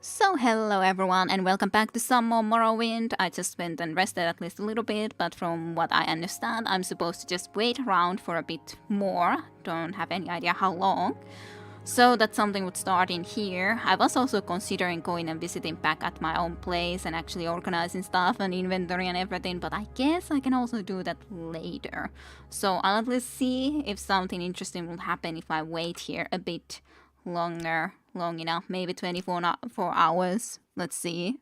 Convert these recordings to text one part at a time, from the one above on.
So hello everyone and welcome back to some more Morrowind. I just went and rested at least a little bit, but from what I understand I'm supposed to just wait around for a bit more. Don't have any idea how long. So that something would start in here. I was also considering going and visiting back at my own place and actually organizing stuff and inventory and everything, but I guess I can also do that later. So I'll at least see if something interesting will happen if I wait here a bit longer. Long enough, maybe 24 hours. Let's see.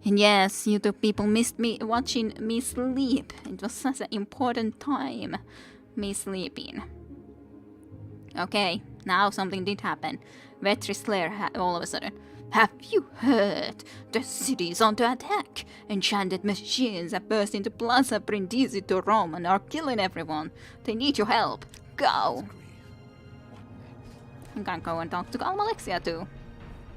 And yes, YouTube people missed me watching me sleep. It was such an important time, me sleeping. Okay, now something did happen. Vetris Lair all of a sudden. Have you heard? The city is under attack. Enchanted machines have burst into Plaza Brindisi to Rome and are killing everyone. They need your help. Go! I'm gonna go and talk to Almalexia too.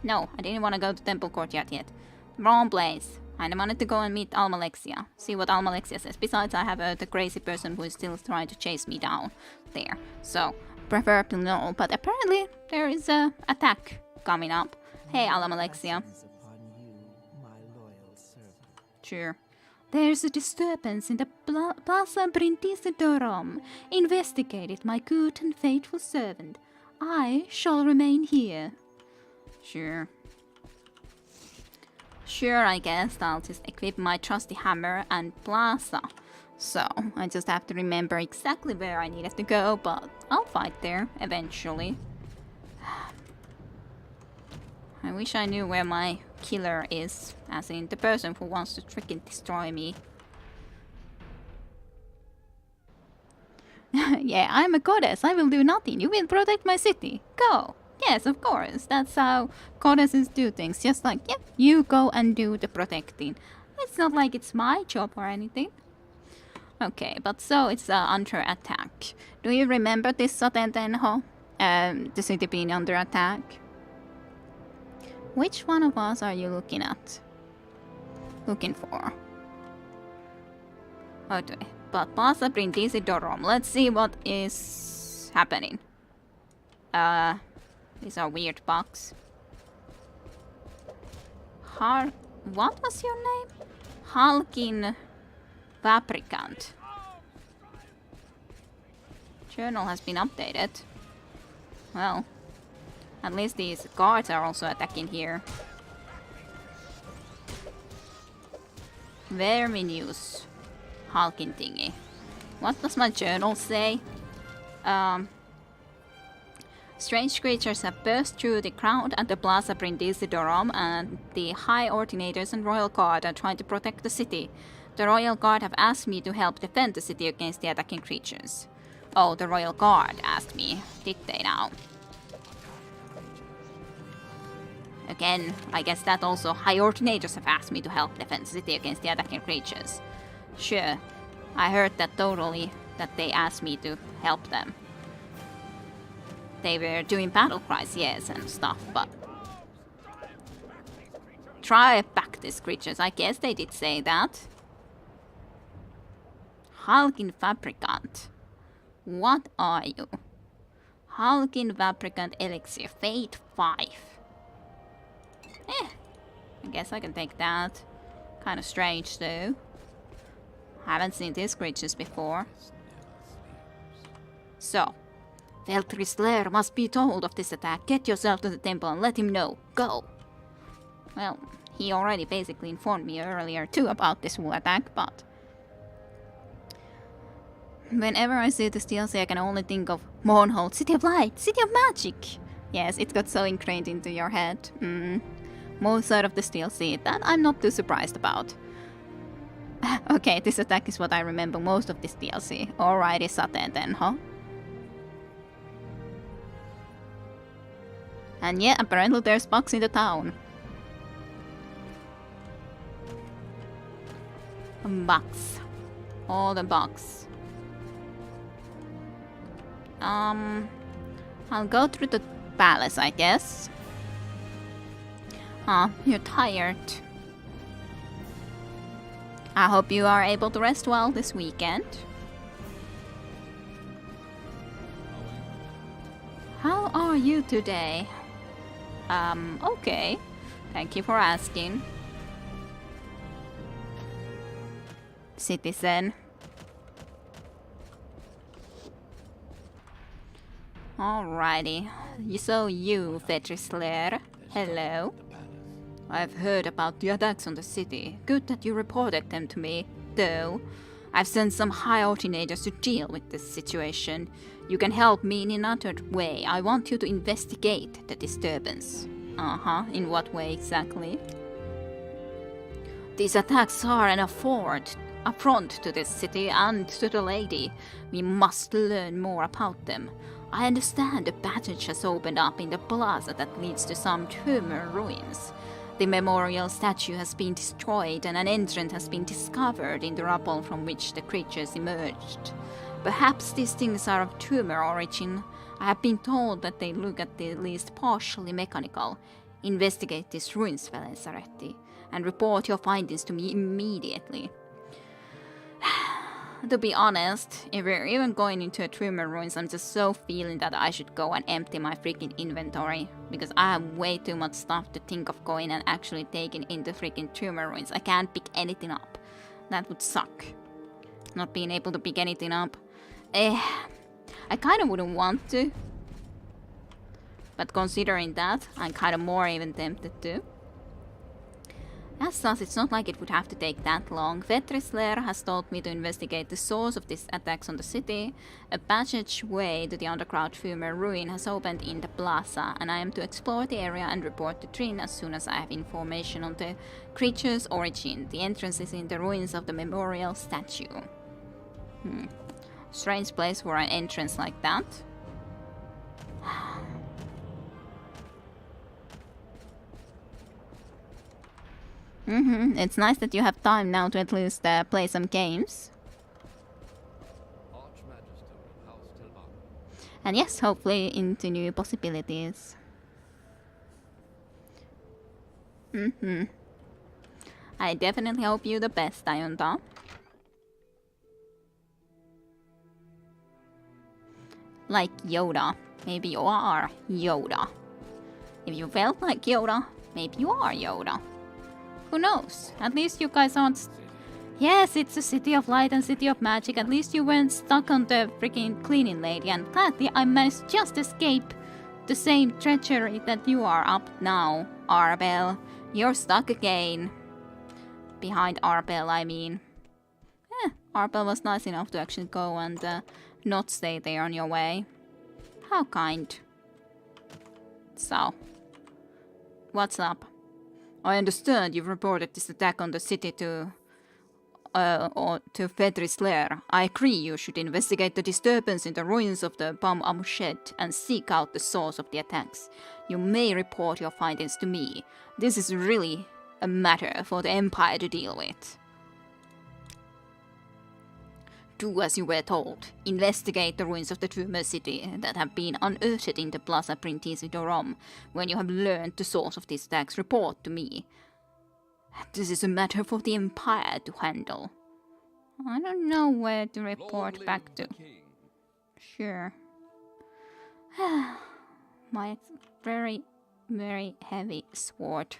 No, I didn't want to go to Temple Courtyard yet. Wrong place. I wanted to go and meet Almalexia. See what Almalexia says. Besides, I have the crazy person who is still trying to chase me down there. So, preferably no. But apparently, there is a attack coming up. Hey, Almalexia. Sure. There's a disturbance in the Plaza Brindisi de Rome. Investigate it, my good and faithful servant. I shall remain here. Sure. Sure, I guess I'll just equip my trusty hammer and plaza. So, I just have to remember exactly where I needed to go, but I'll fight there eventually. I wish I knew where my killer is, as in the person who wants to freaking destroy me. Yeah, I'm a goddess. I will do nothing. You will protect my city. Go. Yes, of course. That's how goddesses do things. Just like, yeah, you go and do the protecting. It's not like it's my job or anything. Okay, but so it's under attack. Do you remember this Satentenho? The city being under attack? Which one of us are you looking at? Looking for? Okay. But Plaza Brindisi de Rome. Let's see what is happening. These are weird bugs. What was your name? Halkin Fabricant. Journal has been updated. Well, at least these guards are also attacking here. Very news. Halkin thingy. What does my journal say? Strange creatures have burst through the crowd at the Plaza Brindisi de Rome, and the High Ordinators and Royal Guard are trying to protect the city. The Royal Guard have asked me to help defend the city against the attacking creatures. Oh, the Royal Guard asked me. Did they now? Again, I guess that also High Ordinators have asked me to help defend the city against the attacking creatures. Sure, I heard that totally, that they asked me to help them. They were doing battle cries, yes, and stuff, but... Drive back these creatures, I guess they did say that. Halkin Fabricant. What are you? Halkin Fabricant Elixir, Fate 5. I guess I can take that. Kinda strange though. Haven't seen these creatures before. So, Veltris Lair must be told of this attack. Get yourself to the temple and let him know. Go! Well, he already basically informed me earlier too about this whole attack, but... Whenever I see this DLC, I can only think of Mournhold, City of Light, City of Magic! Yes, it got so ingrained into your head. Most side of this DLC, that I'm not too surprised about. Okay, this attack is what I remember most of this DLC. Alrighty, Saten then, huh? And yeah, apparently there's bugs in the town. Bugs. All the bugs. I'll go through the palace, I guess. You're tired. I hope you are able to rest well this weekend. How are you today? Okay. Thank you for asking. Citizen. Alrighty. So you, Vetrisler. Hello. I've heard about the attacks on the city. Good that you reported them to me, though. I've sent some high teenagers to deal with this situation. You can help me in another way. I want you to investigate the disturbance. In what way exactly? These attacks are an affront to this city and to the lady. We must learn more about them. I understand a passage has opened up in the plaza that leads to some tumor ruins. The memorial statue has been destroyed and an entrance has been discovered in the rubble from which the creatures emerged. Perhaps these things are of tumor origin. I have been told that they look at the least partially mechanical. Investigate these ruins, Valenzaretti, and report your findings to me immediately. To be honest, if we're even going into a tumor ruins, I'm just so feeling that I should go and empty my freaking inventory. Because I have way too much stuff to think of going and actually taking into freaking tumor ruins. I can't pick anything up. That would suck. Not being able to pick anything up. I kind of wouldn't want to. But considering that, I'm kind of more even tempted to. As such, it's not like it would have to take that long. Vetrisler has told me to investigate the source of these attacks on the city. A passageway to the underground tumor ruin has opened in the plaza, and I am to explore the area and report to Trin as soon as I have information on the creature's origin. The entrance is in the ruins of the memorial statue. Strange place for an entrance like that. It's nice that you have time now to at least play some games. And yes, hopefully into new possibilities. I definitely hope you the best, Ayonta. Like Yoda. Maybe you are Yoda. If you felt like Yoda, maybe you are Yoda. Who knows? At least you guys aren't... Yes, it's a city of light and city of magic. At least you weren't stuck on the freaking cleaning lady. And gladly I managed to just escape the same treachery that you are up now, Arbel. You're stuck again. Behind Arbel, I mean. Arbel was nice enough to actually go and not stay there on your way. How kind. So, what's up? I understand you've reported this attack on the city to Vetrisler. I agree you should investigate the disturbance in the ruins of the Bam Amushet and seek out the source of the attacks. You may report your findings to me. This is really a matter for the Empire to deal with. Do as you were told. Investigate the ruins of the tumor city that have been unearthed in the Plaza Brindisi Dorom. When you have learned the source of these attacks, report to me. This is a matter for the Empire to handle. I don't know where to report back to. Sure. My very, very heavy sword.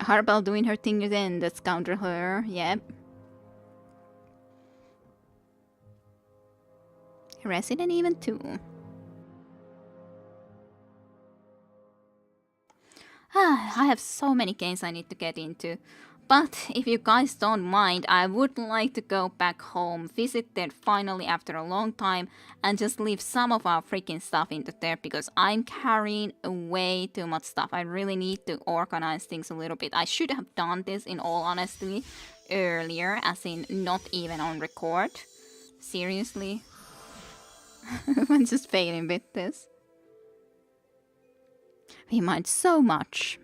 Harbal doing her thing again, let's counter her, yep. Resident Evil 2. I have so many games I need to get into. But if you guys don't mind, I would like to go back home, visit there finally after a long time, and just leave some of our freaking stuff into there because I'm carrying way too much stuff. I really need to organize things a little bit. I should have done this, in all honesty, earlier, as in not even on record. Seriously. I'm just failing with this. We mind so much.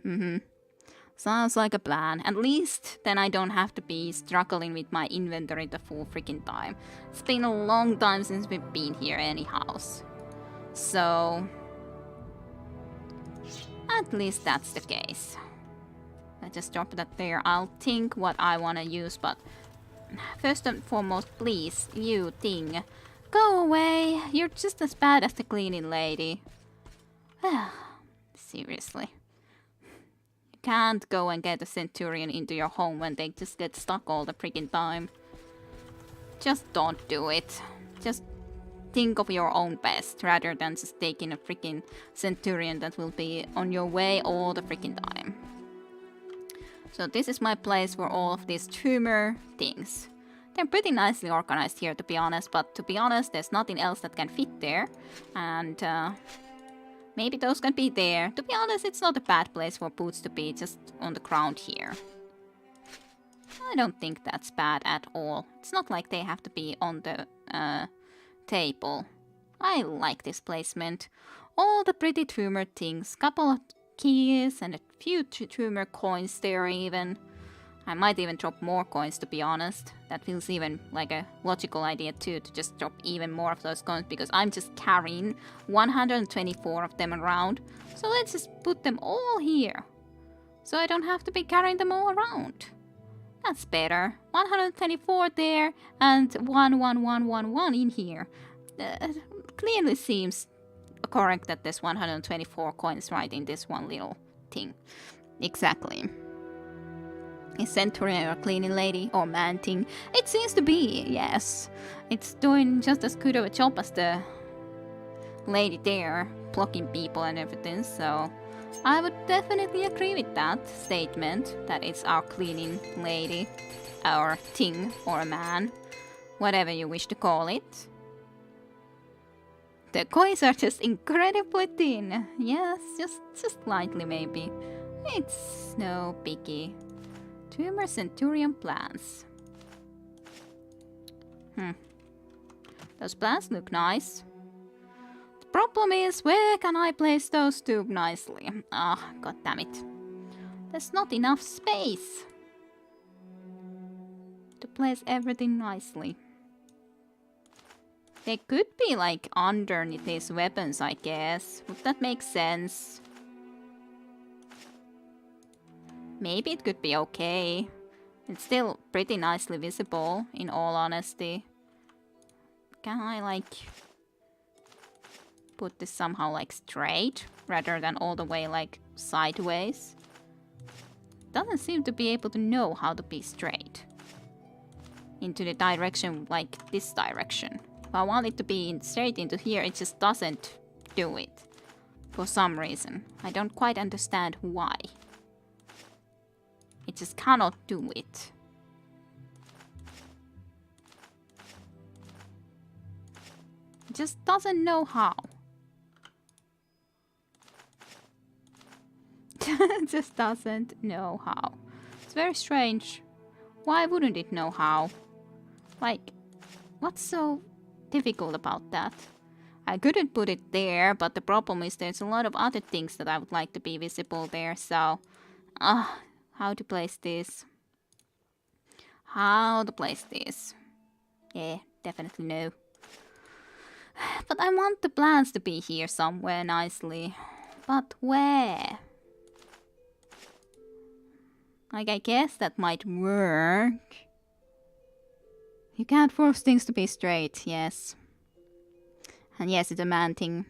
Sounds like a plan. At least then I don't have to be struggling with my inventory the full freaking time. It's been a long time since we've been here anyhow. So... at least that's the case. I just drop that there. I'll think what I want to use, but... first and foremost, please, you thing, go away. You're just as bad as the cleaning lady. Seriously. You can't go and get a centurion into your home when they just get stuck all the freaking time. Just don't do it. Just think of your own best rather than just taking a freaking centurion that will be on your way all the freaking time. So this is my place for all of these tumor things. They're pretty nicely organized here, to be honest, but to be honest, there's nothing else that can fit there. And maybe those can be there. To be honest, it's not a bad place for boots to be, just on the ground here. I don't think that's bad at all. It's not like they have to be on the table. I like this placement. All the pretty tumor things, couple of keys and a few tumor coins there even. I might even drop more coins, to be honest. That feels even like a logical idea too, to just drop even more of those coins, because I'm just carrying 124 of them around. So let's just put them all here, so I don't have to be carrying them all around. That's better. 124 there and 11111 in here. Clearly seems correct that there's 124 coins right in this one little thing. Exactly. Is Centurion or cleaning lady or man thing? It seems to be, yes. It's doing just as good of a job as the lady there, blocking people and everything, so I would definitely agree with that statement, that it's our cleaning lady, our thing or a man, whatever you wish to call it. The coins are just incredibly thin. Yes, just slightly maybe. It's no biggie. Tumor Centurion plans. Those plans look nice. The problem is, where can I place those two nicely? God damn it. There's not enough space to place everything nicely. They could be like underneath these weapons, I guess. Would that make sense? Maybe it could be okay. It's still pretty nicely visible, in all honesty. Can I like put this somehow like straight rather than all the way like sideways? Doesn't seem to be able to know how to be straight into the direction like this direction. If I want it to be straight into here, it just doesn't do it for some reason. I don't quite understand why. It just cannot do it. It just doesn't know how. It just doesn't know how. It's very strange. Why wouldn't it know how? Like, what's so difficult about that? I couldn't put it there, but the problem is there's a lot of other things that I would like to be visible there, so... how to place this? How to place this? Yeah, definitely no. But I want the plants to be here somewhere nicely. But where? Like, I guess that might work. You can't force things to be straight, yes. And yes, it's a man thing.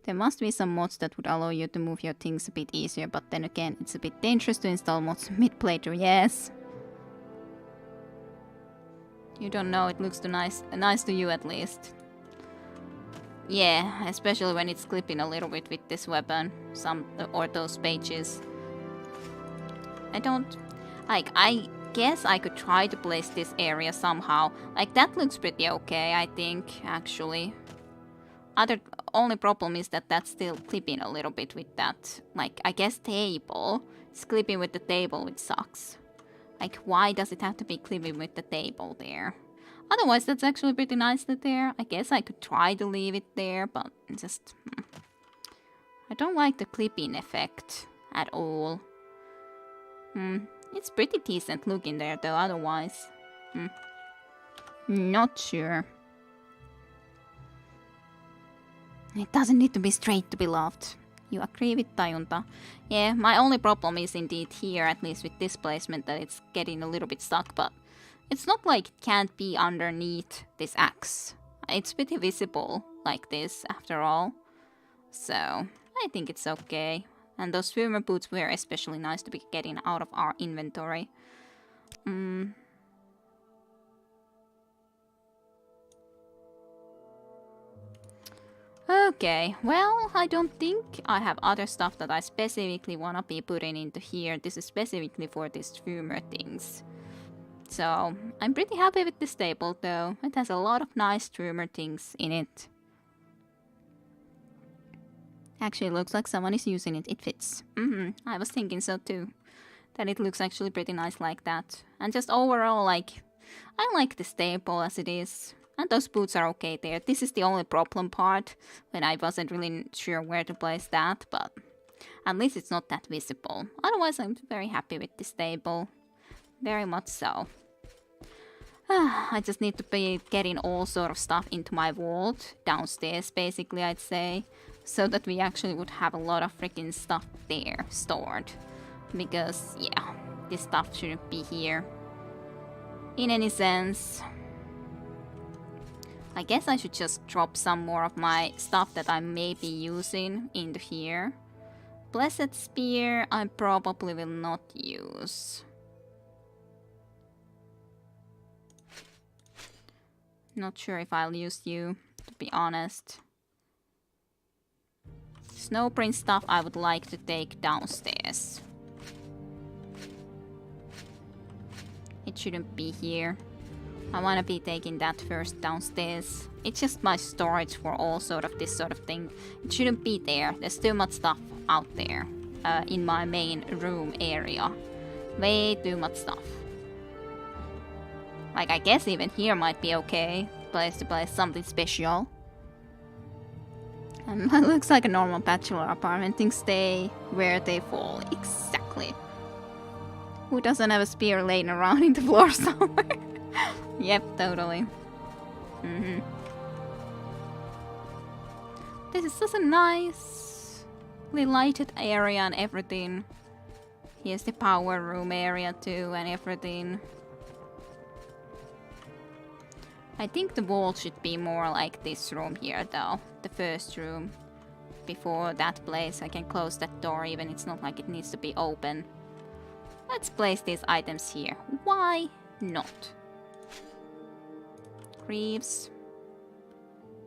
There must be some mods that would allow you to move your things a bit easier, but then again, it's a bit dangerous to install mods mid-playthrough, yes. You don't know, it looks too nice to you at least. Yeah, especially when it's clipping a little bit with this weapon, or those pages. I guess I could try to place this area somehow. Like, that looks pretty okay, I think, actually. Only problem is that that's still clipping a little bit with that, like, I guess table. It's clipping with the table, which sucks. Like, why does it have to be clipping with the table there? Otherwise, that's actually pretty nicely there. I guess I could try to leave it there, but just... I don't like the clipping effect at all. It's pretty decent looking there, though, otherwise. Not sure. It doesn't need to be straight to be loved. You agree with Tajunta? Yeah, my only problem is indeed here, at least with this placement, that it's getting a little bit stuck, but it's not like it can't be underneath this axe. it's pretty visible like this after all. So I think it's okay. And those swimmer boots were especially nice to be getting out of our inventory. Okay, well, I don't think I have other stuff that I specifically wanna be putting into here. This is specifically for these swimmer things. So, I'm pretty happy with this table though. It has a lot of nice swimmer things in it. Actually, it looks like someone is using it. It fits. I was thinking so too. That it looks actually pretty nice like that. And just overall, like, I like this table as it is. And those boots are okay there. This is the only problem part, when I wasn't really sure where to place that, but at least it's not that visible. Otherwise, I'm very happy with this table. Very much so. I just need to be getting all sort of stuff into my vault, downstairs basically I'd say, so that we actually would have a lot of freaking stuff there stored. Because, yeah, this stuff shouldn't be here in any sense. I guess I should just drop some more of my stuff that I may be using into here. Blessed Spear I probably will not use. Not sure if I'll use you, to be honest. Snowprint stuff I would like to take downstairs. It shouldn't be here. I want to be taking that first downstairs. It's just my storage for all sort of this sort of thing. It shouldn't be there. There's too much stuff out there in my main room area. Way too much stuff. Like, I guess even here might be okay. Place to place something special. And it looks like a normal bachelor apartment. Things stay where they fall. Exactly. Who doesn't have a spear laying around in the floor somewhere? Yep, totally. This is such a nicely lighted area and everything. Here's the power room area too and everything. I think the wall should be more like this room here though. The first room. Before that place I can close that door even it's not like it needs to be open. Let's place these items here. Why not? Greaves.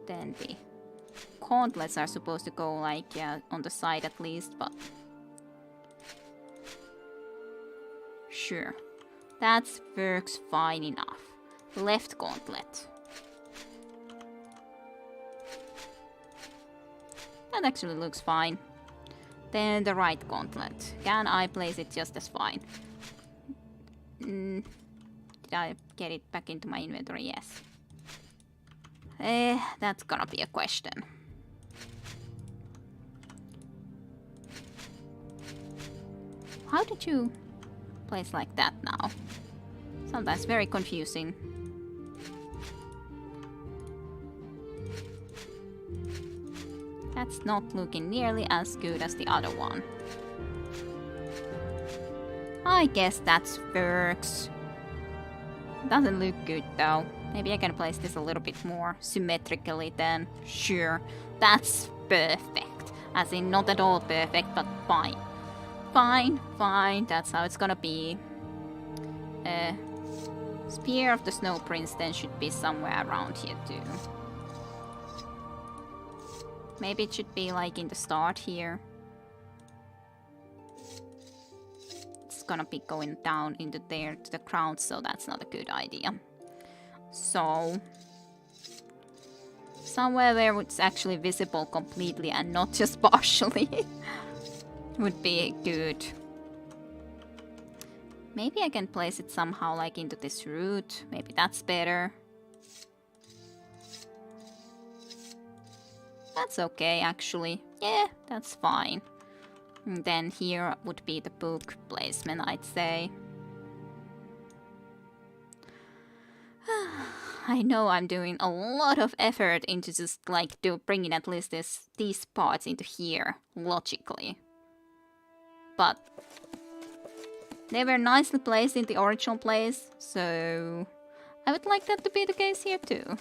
Then the gauntlets are supposed to go like on the side at least, but sure. That works fine enough. Left gauntlet. That actually looks fine. Then the right gauntlet. Can I place it just as fine? Did I get it back into my inventory? Yes. That's gonna be a question. How did you place like that now? Sometimes very confusing. That's not looking nearly as good as the other one. I guess that works. Doesn't look good though. Maybe I can place this a little bit more symmetrically then. Sure, that's perfect. As in not at all perfect, but fine. Fine, that's how it's gonna be. Spear of the Snow Prince then should be somewhere around here too. Maybe it should be like in the start here. It's gonna be going down into there to the ground, so that's not a good idea. So somewhere where it's actually visible completely and not just partially would be good. Maybe I can place it somehow like into this root. Maybe that's better. That's okay actually. Yeah, that's fine. And then here would be the book placement, I'd say. I know I'm doing a lot of effort into just like bringing at least these parts into here logically. But they were nicely placed in the original place, so I would like that to be the case here too.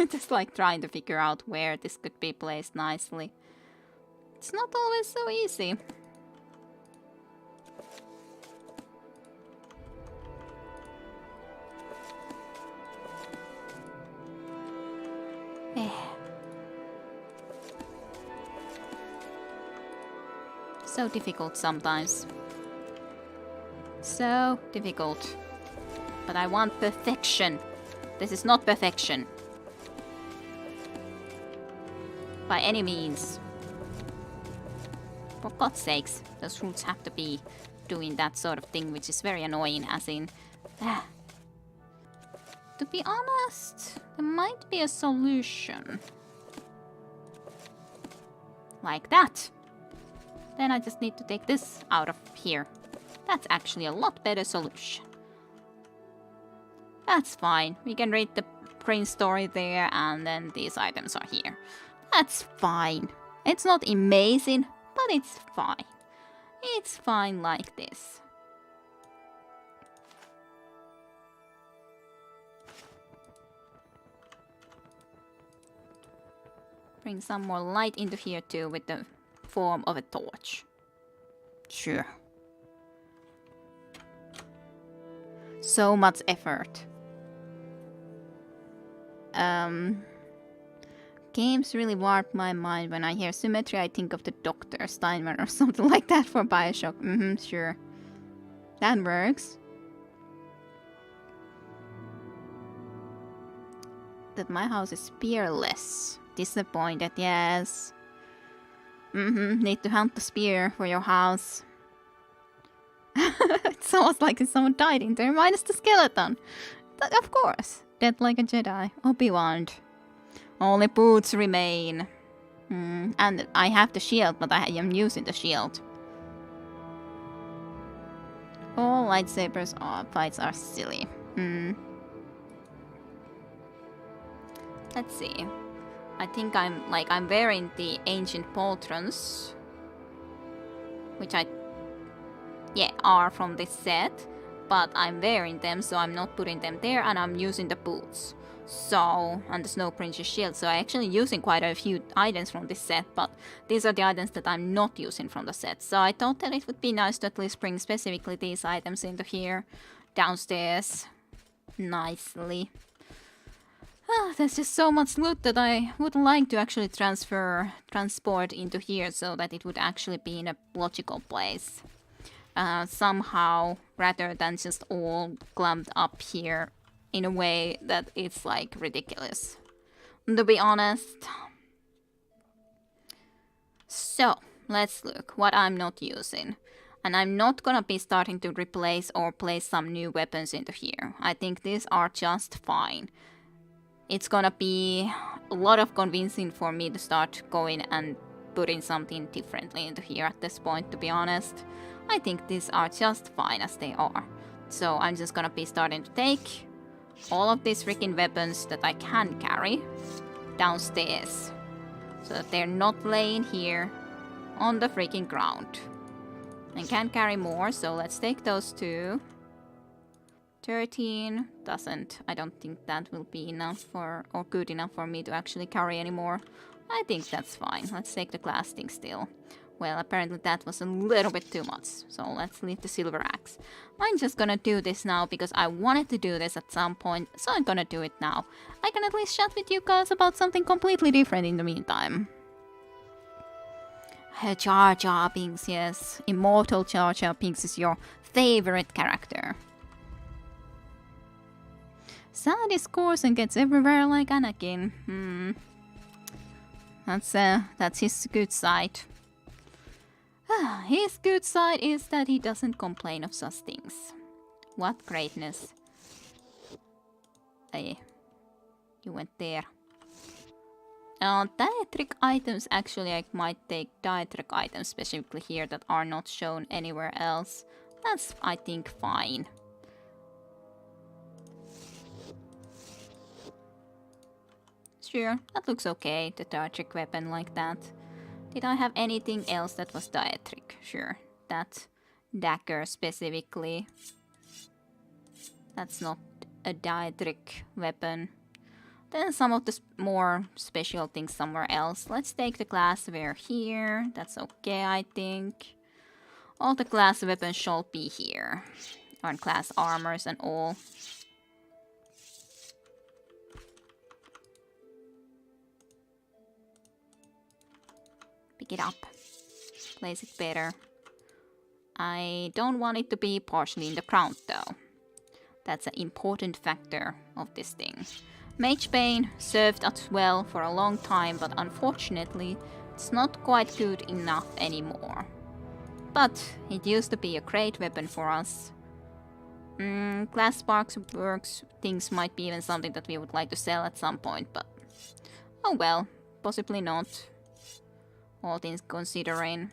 Just like trying to figure out where this could be placed nicely. It's not always so easy. So difficult sometimes. So difficult. But I want perfection. This is not perfection. By any means. For God's sakes, those roots have to be doing that sort of thing, which is very annoying, as in... To be honest, there might be a solution. Like that. Then I just need to take this out of here. That's actually a lot better solution. That's fine. We can read the print story there, and then these items are here. That's fine. It's not amazing, but it's fine. It's fine like this. Bring some more light into here too with the form of a torch. Sure. So much effort. Games really warp my mind. When I hear symmetry, I think of the Dr. Steinman or something like that for Bioshock. Sure. That works. That my house is spearless. Disappointed, yes. Need to hunt the spear for your house. It's almost like someone died in there, minus the skeleton. But of course. Dead like a Jedi. Obi-Wan. Only boots remain. And I have the shield, but I am using the shield. All lightsabers fights are silly. Let's see. I think I'm wearing the ancient pauldrons, which are from this set, but I'm wearing them, so I'm not putting them there, and I'm using the boots. So, and the Snow Prince's shield, so I'm actually using quite a few items from this set, but these are the items that I'm not using from the set. So I thought that it would be nice to at least bring specifically these items into here, downstairs, nicely. There's just so much loot that I would like to actually transport into here so that it would actually be in a logical place. Somehow, rather than just all clumped up here in a way that it's like ridiculous. To be honest. So, let's look what I'm not using. And I'm not gonna be starting to replace or place some new weapons into here. I think these are just fine. It's gonna be a lot of convincing for me to start going and putting something differently into here at this point, to be honest. I think these are just fine as they are. So I'm just gonna be starting to take all of these freaking weapons that I can carry downstairs. So that they're not laying here on the freaking ground. And can carry more, so let's take those two. 13 doesn't. I don't think that will be enough for, or good enough for me to actually carry anymore. I think that's fine. Let's take the glass thing still. Well, apparently that was a little bit too much, so let's leave the silver axe. I'm just gonna do this now because I wanted to do this at some point, so I'm gonna do it now. I can at least chat with you guys about something completely different in the meantime. Jar Jar Binks, yes. Immortal Jar Jar Binks is your favorite character. Sad is coarse and gets everywhere like Anakin. That's his good side. His good side is that he doesn't complain of such things. What greatness. Hey, you went there. Dietric items, actually I might take dietric items specifically here that are not shown anywhere else. That's, I think, fine. Sure, that looks okay, the dietric weapon like that. Did I have anything else that was dietric? Sure, that dagger specifically. That's not a dietric weapon. Then some of the more special things somewhere else. Let's take the glassware here. That's okay, I think. All the glass weapons shall be here. On glass armors and all. Pick it up. Place it better. I don't want it to be partially in the ground though. That's an important factor of this thing. Mage Bane served us well for a long time, but unfortunately, it's not quite good enough anymore. But it used to be a great weapon for us. Glass sparks works things might be even something that we would like to sell at some point, but oh well, possibly not. All things considering.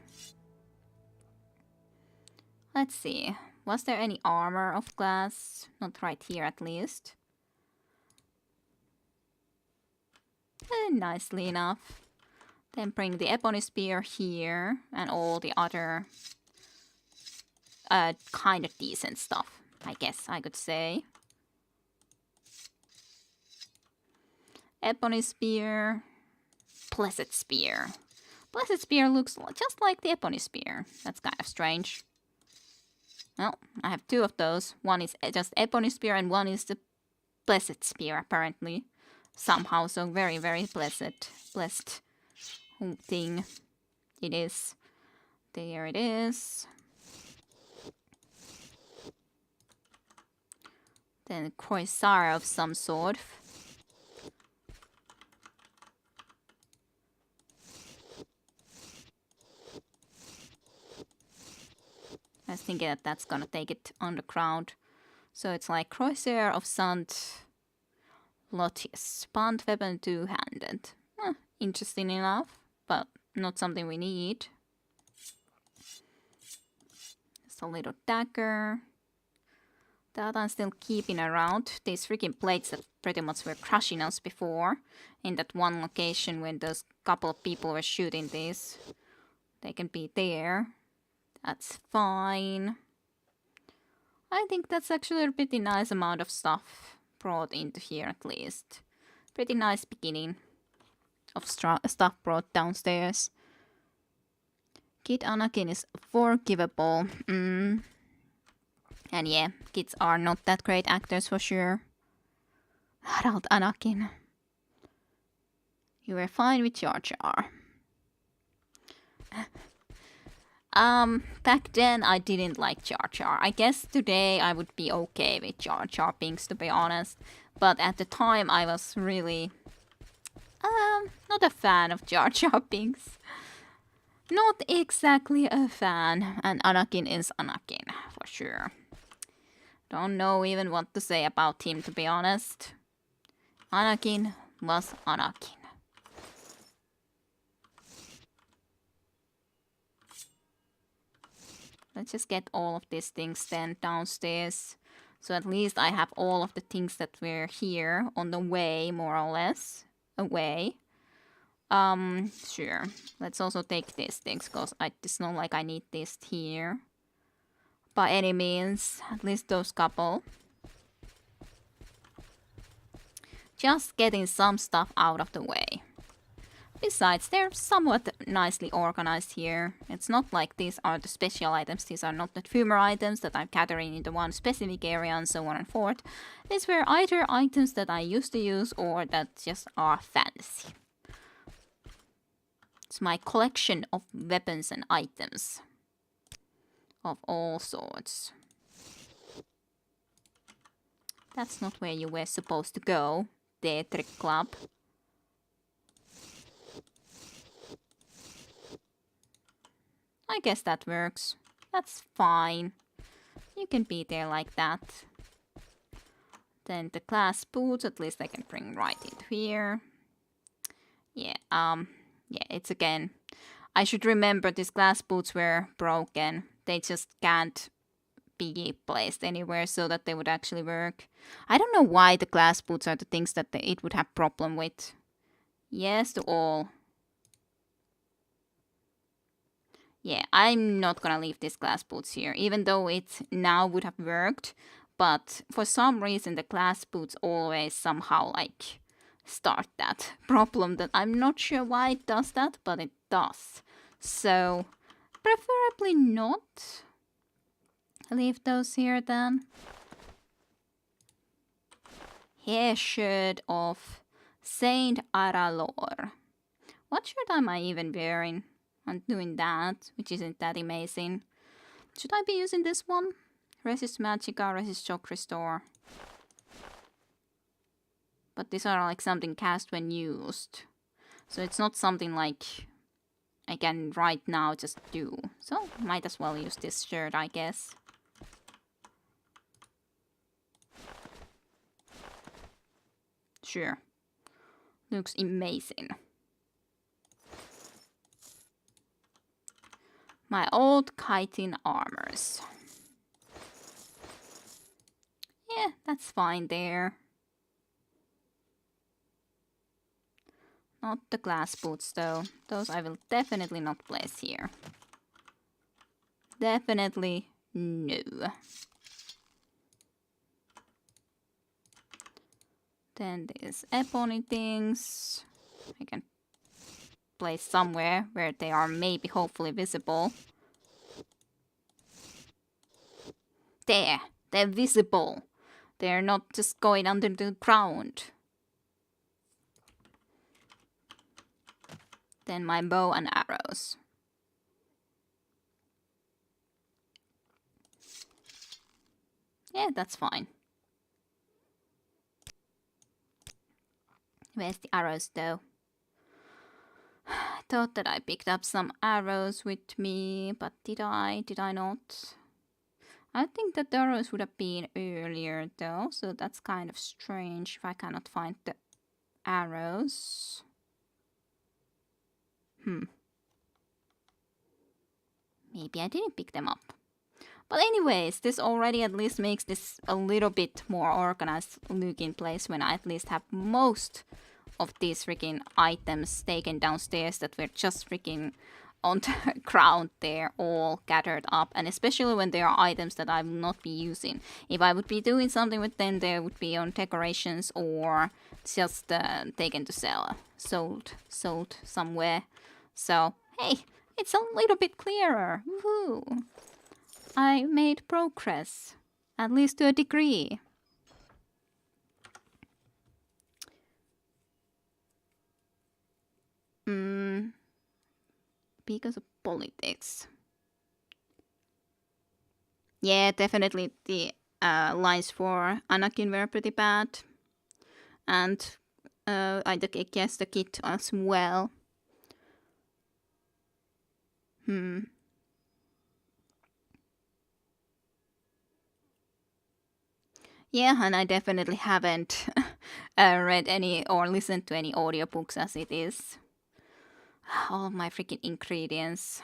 Let's see. Was there any armor of glass? Not right here at least. Nicely enough. Then bring the ebony spear here and all the other kind of decent stuff, I guess I could say. Ebony spear. Blessed spear. Blessed spear looks just like the ebony spear. That's kind of strange. Well, I have two of those. One is just ebony spear and one is the blessed spear apparently. Somehow, so very, very blessed thing it is. There it is. Then Croissant of some sort. I was thinking that that's gonna take it underground. So it's like Croissant of Sant Lotus. Bond weapon two-handed. Interesting enough, but not something we need. Just a little dagger. That I'm still keeping around. These freaking plates that pretty much were crushing us before. In that one location when those couple of people were shooting these. They can be there. That's fine. I think that's actually a pretty nice amount of stuff brought into here at least. Pretty nice beginning of stuff brought downstairs. Kid Anakin is forgivable. And yeah, kids are not that great actors for sure. Adult Anakin. You were fine with Jar Jar. Back then I didn't like Jar Jar. I guess today I would be okay with Jar Jar Binks, to be honest. But at the time I was really not a fan of Jar Jar Binks. Not exactly a fan. And Anakin is Anakin, for sure. Don't know even what to say about him, to be honest. Anakin was Anakin. Let's just get all of these things then downstairs. So at least I have all of the things that were here on the way, more or less. Away. Sure. Let's also take these things, because it's not like I need this here. By any means. At least those couple. Just getting some stuff out of the way. Besides, they're somewhat nicely organized here. It's not like these are the special items. These are not the fumer items that I'm gathering into one specific area and so on and forth. These were either items that I used to use or that just are fancy. It's my collection of weapons and items. Of all sorts. That's not where you were supposed to go. The Trick Club. I guess that works. That's fine. You can be there like that. Then the glass boots, at least I can bring right into here. Yeah, it's again. I should remember these glass boots were broken. They just can't be placed anywhere so that they would actually work. I don't know why the glass boots are the things that it would have problem with. Yes to all. Yeah, I'm not gonna leave these glass boots here, even though it now would have worked. But for some reason, the glass boots always somehow like start that problem that I'm not sure why it does that, but it does. So preferably not. Leave those here then. Hair shirt of Saint Aralor. What shirt am I even wearing? I'm doing that, which isn't that amazing. Should I be using this one? Resist Magicka, resist Shock Restore. But these are like something cast when used. So it's not something like I can right now just do. So might as well use this shirt, I guess. Sure. Looks amazing. My old chitin armors. Yeah, that's fine there. Not the glass boots though. Those I will definitely not place here. Definitely no. Then these ebony things I can place somewhere where they are maybe hopefully visible. There, they're visible. They're not just going under the ground. Then my bow and arrows. Yeah, that's fine. Where's the arrows though? I thought that I picked up some arrows with me, but did I? Did I not? I think that the arrows would have been earlier though, so that's kind of strange if I cannot find the arrows. Maybe I didn't pick them up. But anyways, this already at least makes this a little bit more organized looking place when I at least have most of these freaking items taken downstairs that were just freaking on the ground there, all gathered up. And especially when there are items that I will not be using. If I would be doing something with them, they would be on decorations or just taken to sell, sold somewhere. So, hey, it's a little bit clearer. Woohoo! I made progress, at least to a degree. Because of politics. Yeah, definitely the lines for Anakin were pretty bad. And I guess the kit as well. Yeah, and I definitely haven't read any or listened to any audiobooks as it is. All of my freaking ingredients.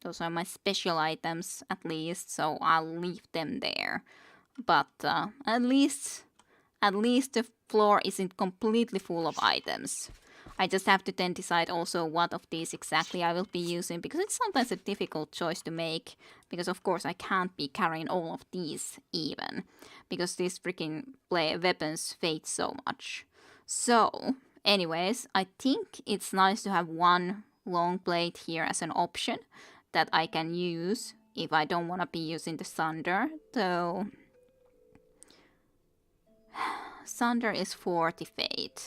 Those are my special items, at least, so I'll leave them there. But at least the floor isn't completely full of items. I just have to then decide also what of these exactly I will be using, because it's sometimes a difficult choice to make, because of course I can't be carrying all of these even, because these freaking weapons fade so much. So, anyways, I think it's nice to have one long blade here as an option that I can use if I don't want to be using the Thunder, though Thunder is 40 fade.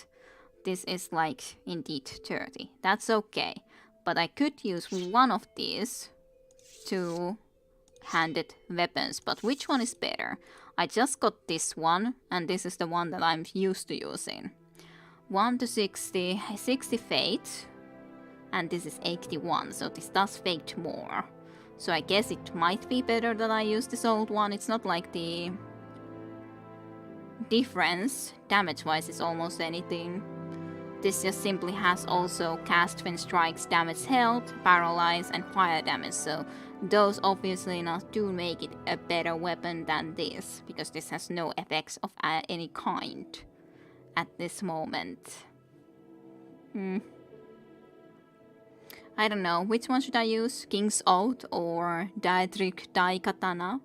This is like indeed 30. That's okay. But I could use one of these two-handed weapons. But which one is better? I just got this one, and this is the one that I'm used to using. 1 to 60, 60 fade, and this is 81, so this does fade more. So I guess it might be better that I use this old one. It's not like the difference damage-wise is almost anything. This just simply has also cast when strikes, damage health, paralyze, and fire damage. So those obviously enough do make it a better weapon than this, because this has no effects of any kind at this moment. I don't know, which one should I use? King's Oath or Daedric Daikatana?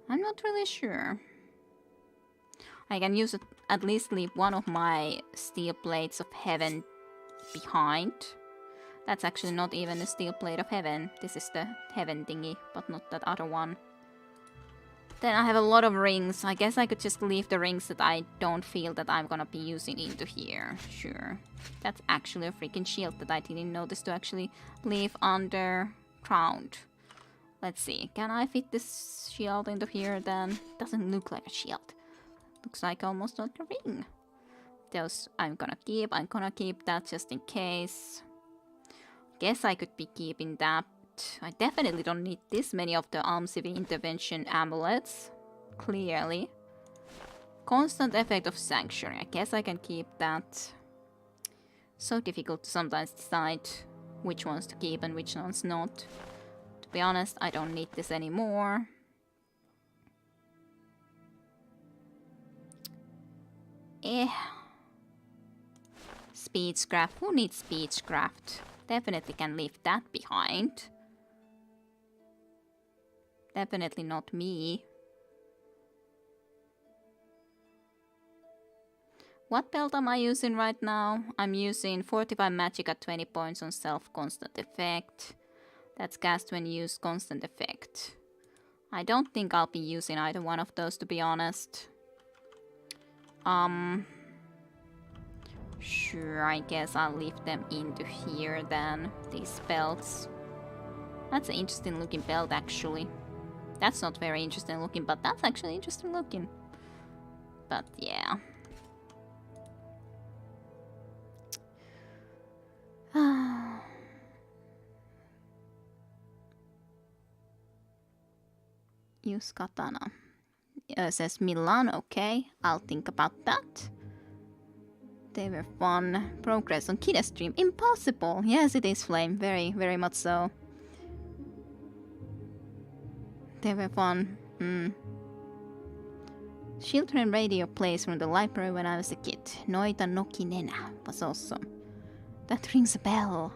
I'm not really sure. I can use at least leave one of my steel plates of heaven behind. That's actually not even a steel plate of heaven. This is the heaven thingy, but not that other one. Then I have a lot of rings. I guess I could just leave the rings that I don't feel that I'm gonna be using into here. Sure. That's actually a freaking shield that I didn't notice to actually leave underground. Let's see. Can I fit this shield into here then? Doesn't look like a shield. Looks like almost like a ring. Those I'm gonna keep. I'm gonna keep that just in case. Guess I could be keeping that. I definitely don't need this many of the Almsivi intervention amulets. Clearly. Constant effect of sanctuary. I guess I can keep that. So difficult to sometimes decide which ones to keep and which ones not. To be honest, I don't need this anymore. Speechcraft. Who needs speechcraft? Definitely can leave that behind. Definitely not me. What belt am I using right now? I'm using Fortify Magic at 20 points on self-constant effect. That's cast when used constant effect. I don't think I'll be using either one of those, to be honest. Sure, I guess I'll leave them into here then, these belts. That's an interesting looking belt, actually. That's not very interesting looking, but that's actually interesting looking. But yeah. Use katana. Says Milan, okay. I'll think about that. They were fun. Progress on Kida stream. Impossible! Yes, it is, Flame. Very, very much so. They were fun. Children radio plays from the library when I was a kid. Noita Noki Nena was awesome. That rings a bell.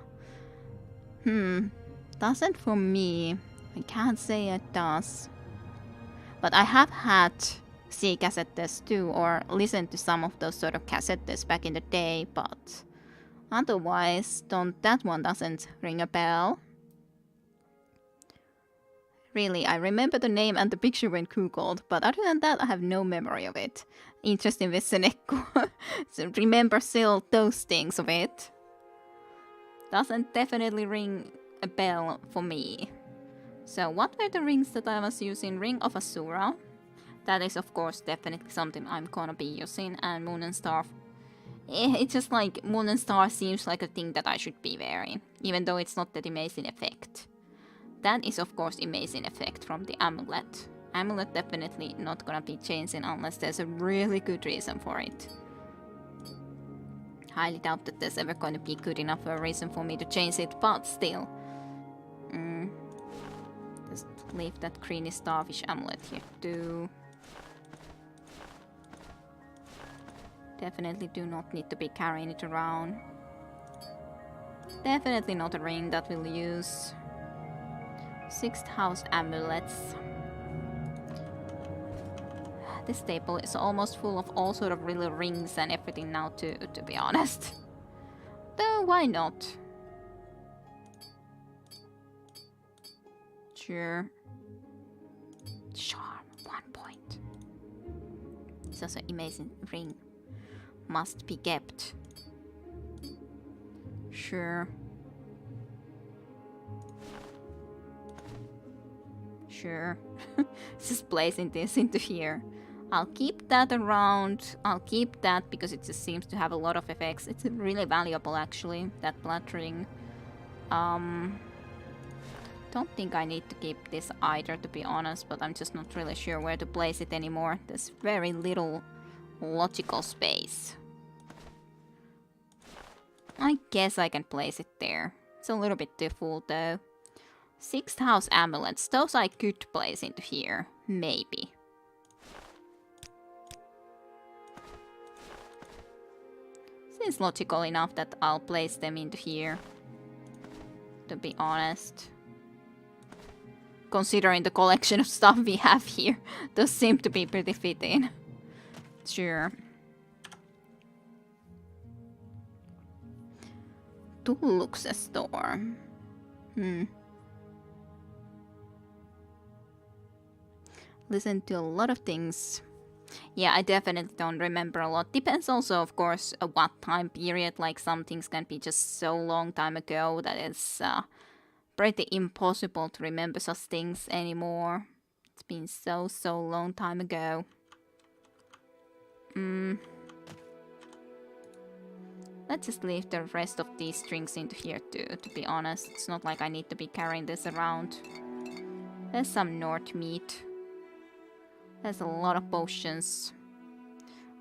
Doesn't for me. I can't say it does. But I have had C cassettes too, or listened to some of those sort of cassettes back in the day, but otherwise, that one doesn't ring a bell. Really, I remember the name and the picture when googled, but other than that, I have no memory of it. Interesting with Seneko. So remember still those things of it. Doesn't definitely ring a bell for me. So what were the rings that I was using? Ring of Asura. That is of course definitely something I'm gonna be using. And Moon and Star. It's just like Moon and Star seems like a thing that I should be wearing. Even though it's not that amazing effect. That is of course amazing effect from the amulet. Amulet definitely not gonna be changing unless there's a really good reason for it. Highly doubt that there's ever going to be good enough of a reason for me to change it, but still. Just leave that greeny starfish amulet here too. Definitely do not need to be carrying it around. Definitely not a ring that we'll use. 6th house amulets. This table is almost full of all sort of little rings and everything now too, to be honest. Though why not? Sure. Charm, 1 point. It's also an amazing ring. Must be kept. Sure. Sure. Just placing this into here. I'll keep that around. I'll keep that because it just seems to have a lot of effects. It's really valuable actually, that blood ring. Don't think I need to keep this either, to be honest, but I'm just not really sure where to place it anymore. There's very little logical space. I guess I can place it there. It's a little bit too full though. 6th house amulets, those I could place into here, maybe. Seems logical enough that I'll place them into here, to be honest. Considering the collection of stuff we have here, those seem to be pretty fitting. Sure. Tulluksen store. Listen to a lot of things. Yeah, I definitely don't remember a lot. Depends also, of course, what time period. Like, some things can be just so long time ago that it's pretty impossible to remember such things anymore. It's been so long time ago. Let's just leave the rest of these strings into here too, to be honest. It's not like I need to be carrying this around. There's some North meat. There's a lot of potions.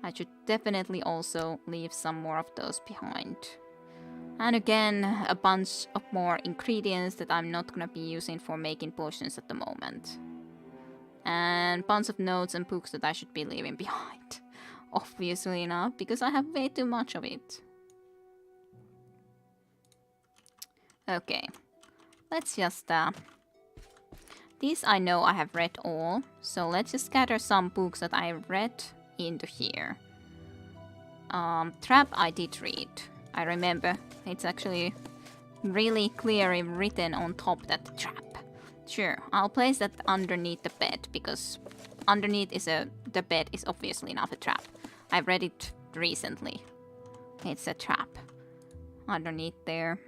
I should definitely also leave some more of those behind. And again, a bunch of more ingredients that I'm not gonna be using for making potions at the moment. And bunch of notes and books that I should be leaving behind. Obviously enough, because I have way too much of it. Okay, let's just... These I know I have read all, so let's just scatter some books that I read into here. Trap I did read. I remember. It's actually really clearly written on top that trap. Sure, I'll place that underneath the bed, because underneath the bed is obviously not a trap. I read it recently. It's a trap. Underneath there.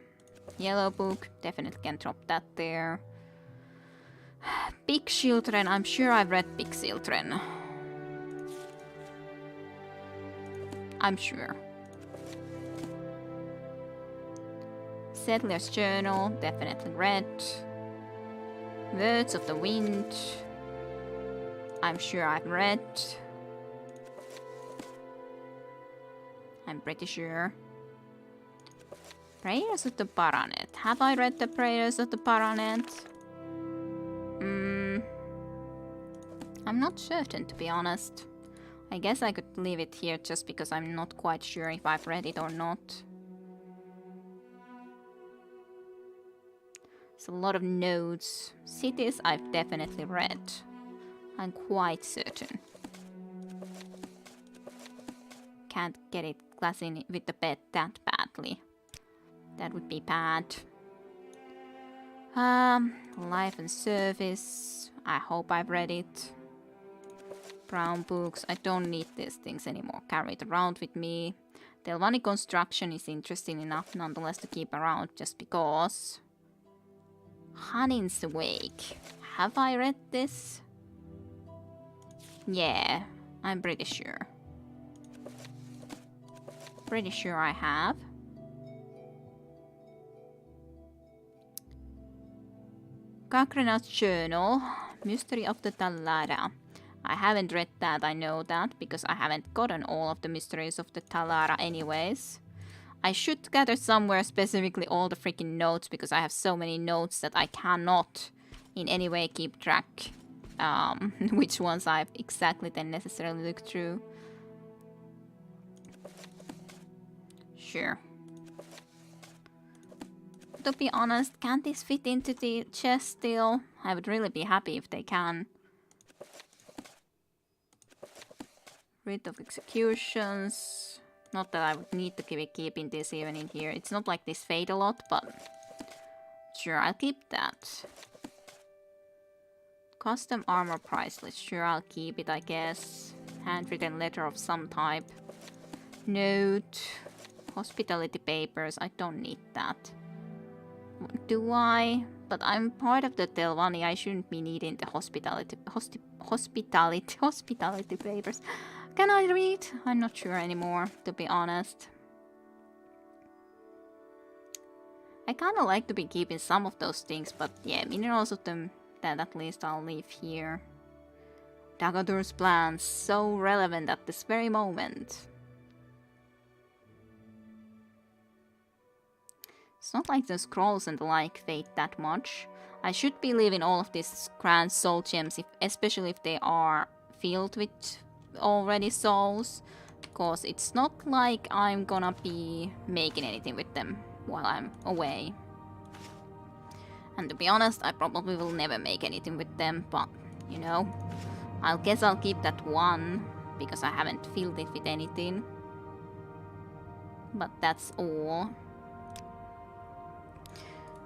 Yellow book, definitely can drop that there. Big Children, I'm sure I've read Big Children. I'm sure. Settler's Journal, definitely read. Words of the Wind, I'm sure I've read. I'm pretty sure. Prayers of the Baronet. Have I read the Prayers of the Baronet? I'm not certain, to be honest. I guess I could leave it here just because I'm not quite sure if I've read it or not. It's a lot of notes. Cities I've definitely read. I'm quite certain. Can't get it clashing with the bed that badly. That would be bad. Life and Service. I hope I've read it. Brown books. I don't need these things anymore. Carry it around with me. Telvanni Construction is interesting enough nonetheless to keep around just because. Hanin's Wake. Have I read this? Yeah, I'm pretty sure. Pretty sure I have. Kakrena's Journal, Mystery of the Talara. I haven't read that, I know that, because I haven't gotten all of the Mysteries of the Talara anyways. I should gather somewhere specifically all the freaking notes, because I have so many notes that I cannot in any way keep track which ones I've exactly then necessarily looked through. Sure. To be honest, can't this fit into the chest still? I would really be happy if they can. Writ of Executions. Not that I would need to keep keeping this even in here. It's not like this fade a lot, but sure, I'll keep that. Custom armor price list. Sure, I'll keep it, I guess. Handwritten letter of some type. Note. Hospitality papers. I don't need that. Do I? But I'm part of the Telvanni. I shouldn't be needing the hospitality papers. Can I read? I'm not sure anymore, to be honest. I kinda like to be keeping some of those things, but yeah, minerals of them, that at least I'll leave here. Dagador's plans, so relevant at this very moment. It's not like the scrolls and the like fade that much. I should be leaving all of these grand soul gems, especially if they are filled with already souls, because it's not like I'm gonna be making anything with them while I'm away. And to be honest, I probably will never make anything with them, but you know, I guess I'll keep that one. because I haven't filled it with anything. But that's all.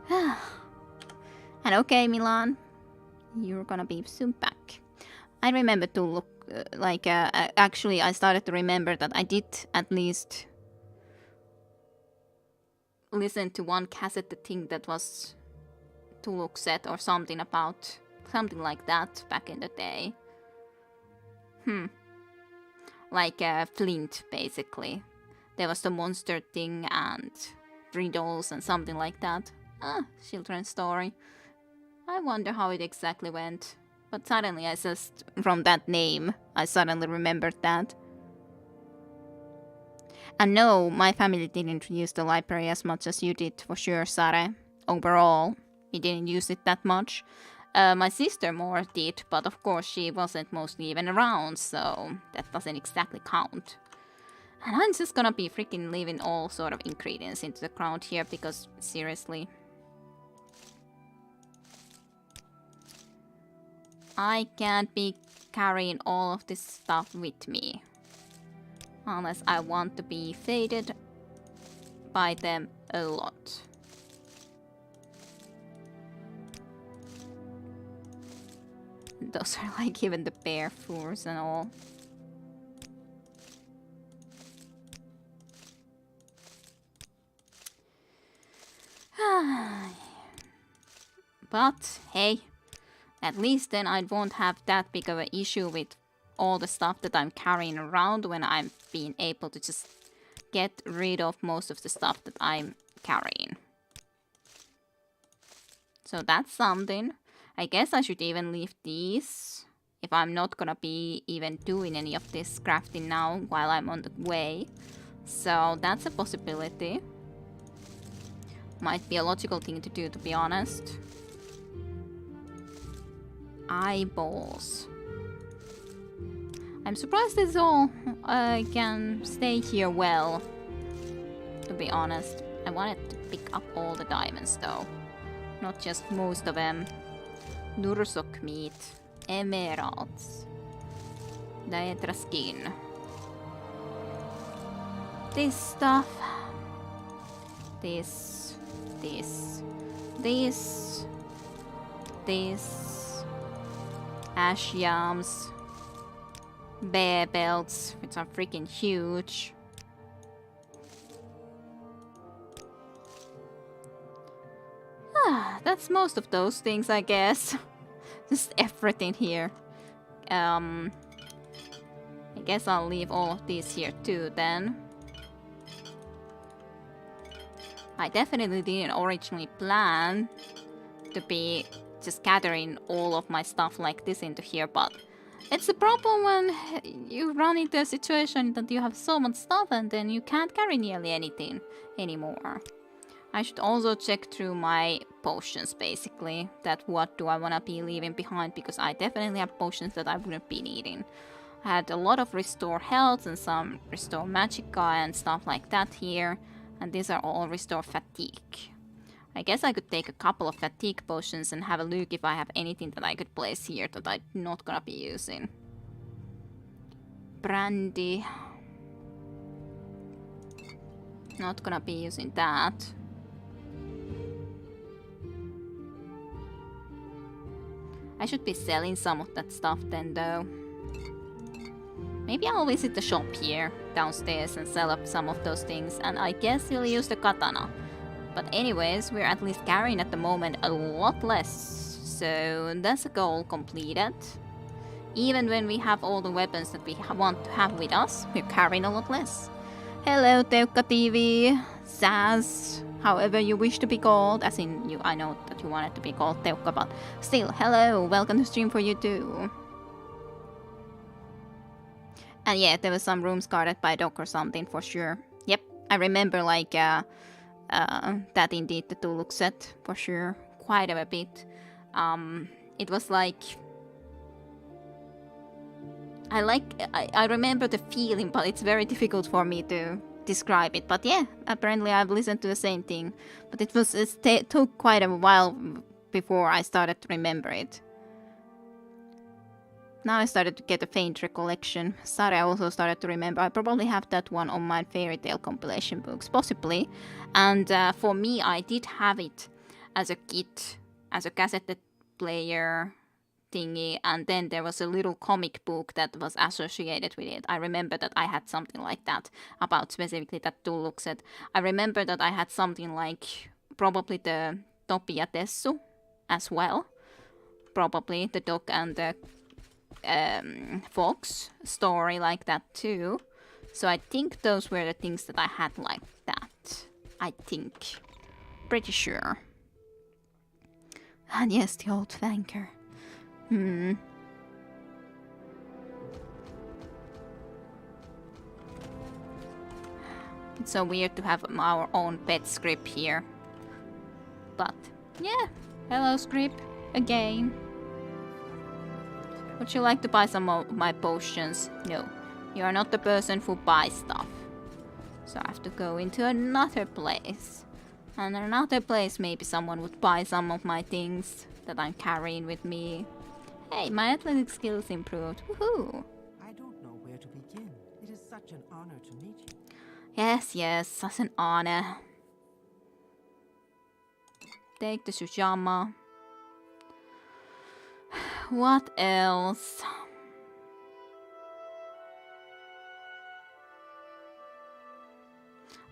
And okay, Milan, you're gonna be soon back. I remember to look, actually I started to remember that I did at least listen to one cassette thing that was to look set or something about, something like that back in the day. Like Flint, basically. There was the monster thing and riddles and something like that. Children's story. I wonder how it exactly went. But suddenly I just, from that name, I suddenly remembered that. And no, my family didn't use the library as much as you did, for sure, Sare. Overall, we didn't use it that much. My sister more did, but of course she wasn't mostly even around, so that doesn't exactly count. And I'm just gonna be freaking leaving all sort of ingredients into the ground here, because seriously, I can't be carrying all of this stuff with me. Unless I want to be faded by them a lot. Those are like even the bear furs and all. But hey, at least then I won't have that big of an issue with all the stuff that I'm carrying around when I'm being able to just get rid of most of the stuff that I'm carrying. So that's something. I guess I should even leave these if I'm not gonna be even doing any of this crafting now while I'm on the way. So that's a possibility. Might be a logical thing to do, to be honest. Eyeballs. I'm surprised this all can stay here well, to be honest. I wanted to pick up all the diamonds though, not just most of them. Nursok meat, emeralds, Daedra skin. This stuff. This. Ash yams. Bear belts, which are freaking huge. That's most of those things, I guess. Just everything here. I guess I'll leave all of these here too then. I definitely didn't originally plan to be just gathering all of my stuff like this into here, but it's a problem when you run into a situation that you have so much stuff and then you can't carry nearly anything anymore. I should also check through my potions, basically, that what do I want to be leaving behind, because I definitely have potions that I wouldn't be needing. I had a lot of restore health and some restore magicka and stuff like that here, and these are all restore fatigue. I guess I could take a couple of fatigue potions and have a look if I have anything that I could place here that I'm not gonna be using. Brandy. Not gonna be using that. I should be selling some of that stuff then though. Maybe I'll visit the shop here downstairs and sell up some of those things, and I guess we'll use the katana. But anyways, we're at least carrying at the moment a lot less, so that's a goal completed. Even when we have all the weapons that we want to have with us, we're carrying a lot less. Hello Teukka TV, Zaz, however you wish to be called, as in you, I know that you wanted to be called Teukka, but still, hello, welcome to stream for you too. And yeah, there was some rooms guarded by a dog or something for sure. Yep, I remember like that indeed the Tuluk set for sure, quite a bit. It was like I remember the feeling, but it's very difficult for me to describe it. But yeah, apparently I've listened to the same thing, but it took quite a while before I started to remember it. Now I started to get a faint recollection. Sorry, I also started to remember. I probably have that one on my fairy tale compilation books, possibly. And for me, I did have it as a kit, as a cassette player thingy, and then there was a little comic book that was associated with it. I remember that I had something like that about specifically that Tullu set. I remember that I had something like probably the Topi ja Tessu as well. Probably the dog and the fox story like that too. So I think those were the things that I had like that. I think. Pretty sure. And yes, the old flanker. It's so weird to have our own pet script here. But yeah, hello script again. Would you like to buy some of my potions? No, you are not the person who buys stuff. So I have to go into another place. And another place maybe someone would buy some of my things that I'm carrying with me. Hey, my athletic skills improved. Woohoo! I don't know where to begin. It is such an honor to meet you. Yes, such an honor. Take the Sujama. What else?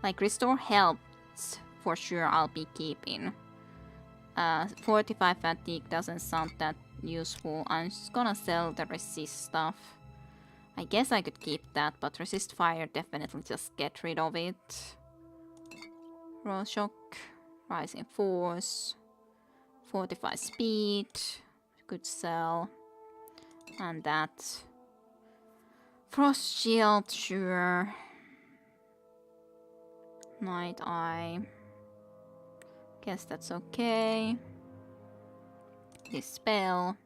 Like restore health, for sure I'll be keeping. 45 fatigue doesn't sound that useful. I'm just gonna sell the resist stuff. I guess I could keep that, but resist fire definitely just get rid of it. Raw shock, rising force, fortify speed. Could sell. And that. Frost shield, sure. Night eye. Guess that's okay. Dispel.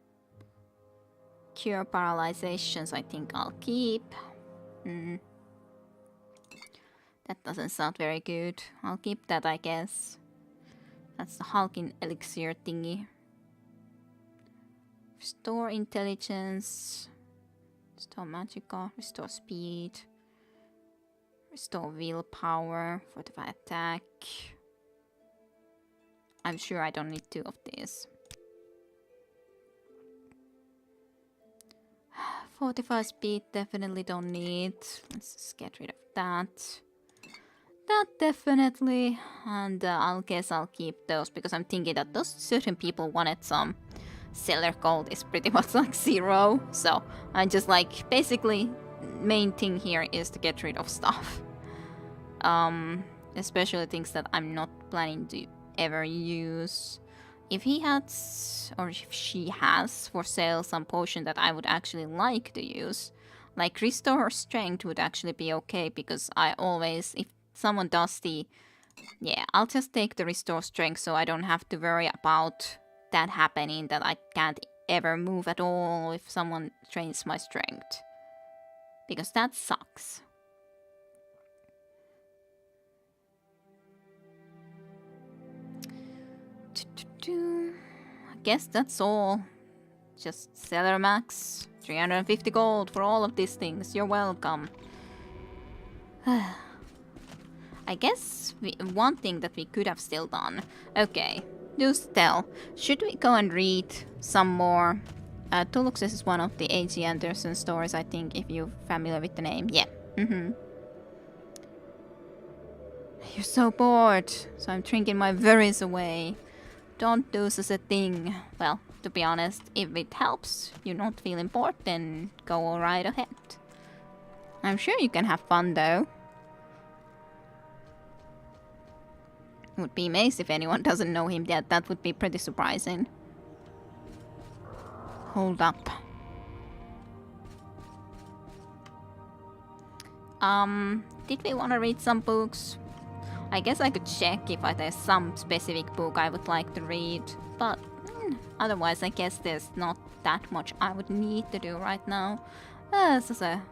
Cure paralyzations, I think I'll keep. That doesn't sound very good. I'll keep that, I guess. That's the hulking elixir thingy. Restore intelligence, restore magicka, restore speed, restore willpower, fortify attack. I'm sure I don't need 2 of these. Fortify speed, definitely don't need. Let's just get rid of that. That definitely, and I'll guess I'll keep those because I'm thinking that those certain people wanted some. Seller gold is pretty much like 0, so I'm just like basically main thing here is to get rid of stuff, especially things that I'm not planning to ever use. If he has or if she has for sale some potion that I would actually like to use, like restore strength would actually be okay because I always, if someone does the, yeah, I'll just take the restore strength so I don't have to worry about that happening, that I can't ever move at all if someone trains my strength. Because that sucks. I guess that's all. Just seller max. 350 gold for all of these things. You're welcome. I guess one thing that we could have still done. Okay. Do tell. Should we go and read some more? Tuluxes is one of the A.G. Anderson stories, I think, if you're familiar with the name. Yeah. You're so bored, so I'm drinking my worries away. Don't do such a thing. Well, to be honest, if it helps you not feel important, then go right ahead. I'm sure you can have fun, though. Would be amazed if anyone doesn't know him yet. That would be pretty surprising. Hold up. Did we want to read some books? I guess I could check if there's some specific book I would like to read, but otherwise I guess there's not that much I would need to do right now. There's just a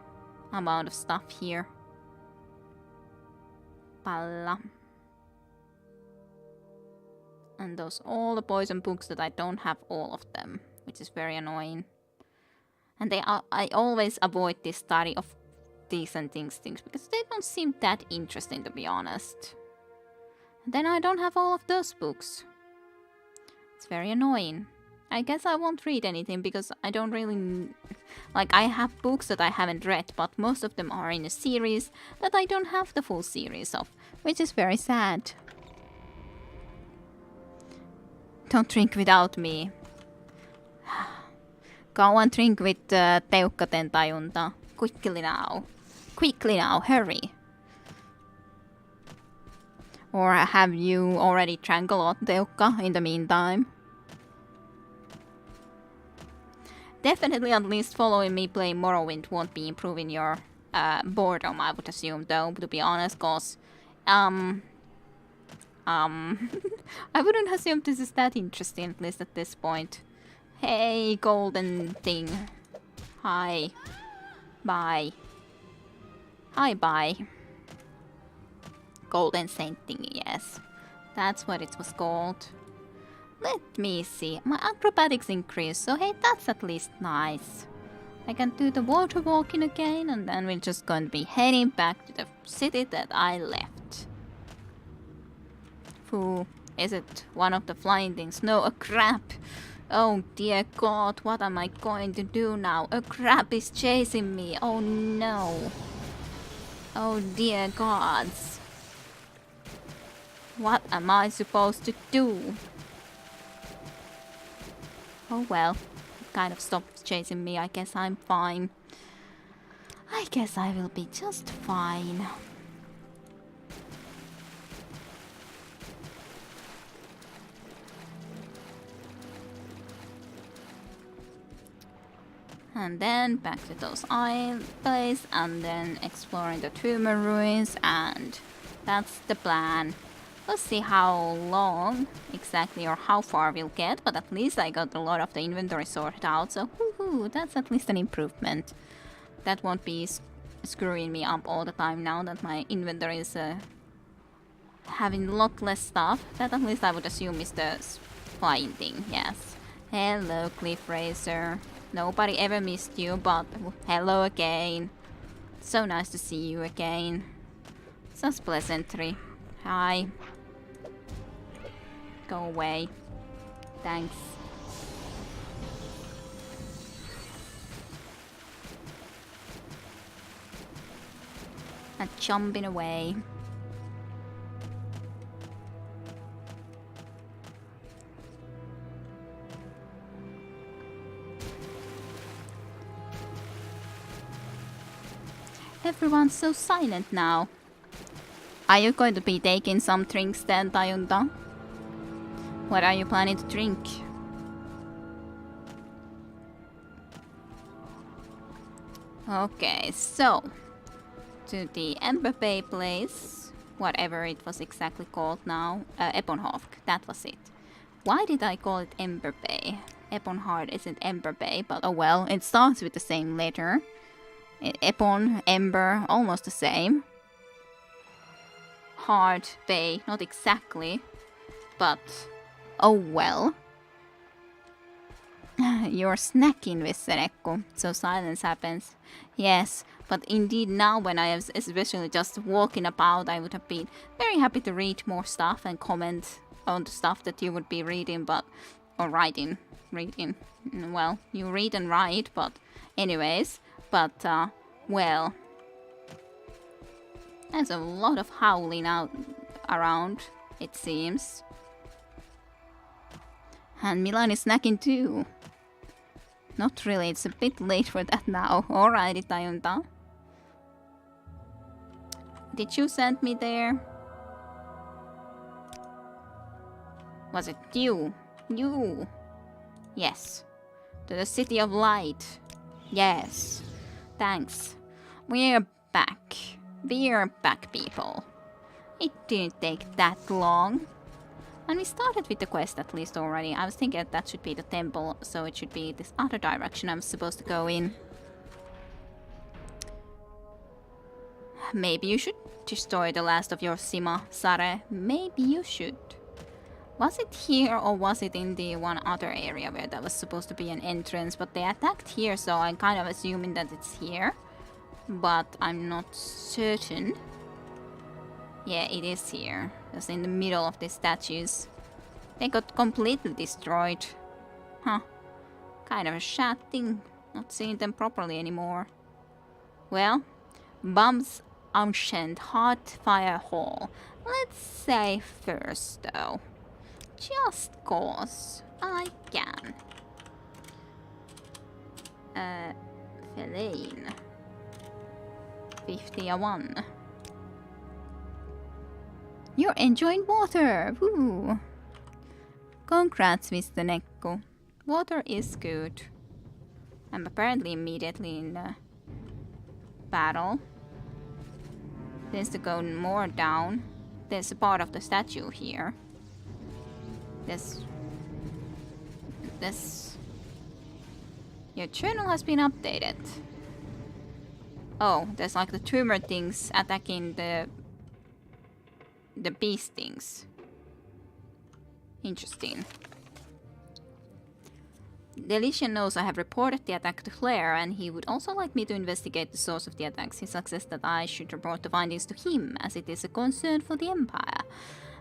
amount of stuff here. Palla. And those all the poison books that I don't have all of them, which is very annoying. And I always avoid this study of decent things because they don't seem that interesting, to be honest. And then I don't have all of those books. It's very annoying. I guess I won't read anything because I don't really... Like, I have books that I haven't read, but most of them are in a series that I don't have the full series of, which is very sad. Don't drink without me. Go and drink with Teukkaten tajunta. Quickly now. Quickly now, hurry. Or have you already drank a lot, Teukka, in the meantime? Definitely at least following me play Morrowind won't be improving your boredom, I would assume, though, to be honest, cause... I wouldn't assume this is that interesting, at least at this point. Hey, golden thing. Hi. Bye. Hi, bye. Golden saint thingy, yes. That's what it was called. Let me see. My acrobatics increased, so hey, that's at least nice. I can do the water walking again, and then we're just going to be heading back to the city that I left. Foo. Is it one of the flying things? No, a crab. Oh dear god, what am I going to do now? A crab is chasing me. Oh no. Oh dear gods. What am I supposed to do? Oh well, it kind of stopped chasing me. I guess I'm fine. I guess I will be just fine. And then back to those island place, and then exploring the tumor ruins, and that's the plan. We'll see how long exactly or how far we'll get, but at least I got a lot of the inventory sorted out, so woohoo, that's at least an improvement. That won't be screwing me up all the time now that my inventory is having a lot less stuff. That at least I would assume is the flying thing, yes. Hello, Cliff Racer. Nobody ever missed you, but hello again. So nice to see you again. Such pleasantry. Hi. Go away. Thanks. And jumping away. Everyone's so silent now. Are you going to be taking some drinks then, Tajunta? What are you planning to drink? Okay, so to the Ember Bay place, whatever it was exactly called now, Ebonhawk, that was it. Why did I call it Ember Bay? Ebonheart isn't Ember Bay, but oh well, it starts with the same letter. Ebon, Ember, almost the same. Heart, Bay, not exactly, but oh well. You're snacking, Visserekko, so silence happens. Yes, but indeed now when I was especially just walking about, I would have been very happy to read more stuff and comment on the stuff that you would be reading, but... or writing. Reading. Well, you read and write, but anyways. But, well... There's a lot of howling out around, it seems. And Milan is snacking too. Not really, it's a bit late for that now. Alrighty, Tajunta. Did you send me there? Was it you? You? Yes. To the City of Light. Yes. Thanks. We're back. We're back, people. It didn't take that long. And we started with the quest at least already. I was thinking that should be the temple, so it should be this other direction I'm supposed to go in. Maybe you should destroy the last of your Sima, Sare. Maybe you should. Was it here or was it in the one other area where that was supposed to be an entrance? But they attacked here, so I'm kind of assuming that it's here. But I'm not certain. Yeah, it is here. It's in the middle of the statues. They got completely destroyed. Huh. Kind of a sad thing. Not seeing them properly anymore. Well, Bum's Ancient Hot Fire Hall. Let's say first though. Just cause I can. Feline. 51. You're enjoying water! Woo! Congrats, Mr. Nekko. Water is good. I'm apparently immediately in battle. There's to go more down. There's a part of the statue here. This. Your journal has been updated. Oh, there's like the tumor things attacking the beast things. Interesting. Delician knows I have reported the attack to Claire, and he would also like me to investigate the source of the attacks. He suggests that I should report the findings to him, as it is a concern for the Empire.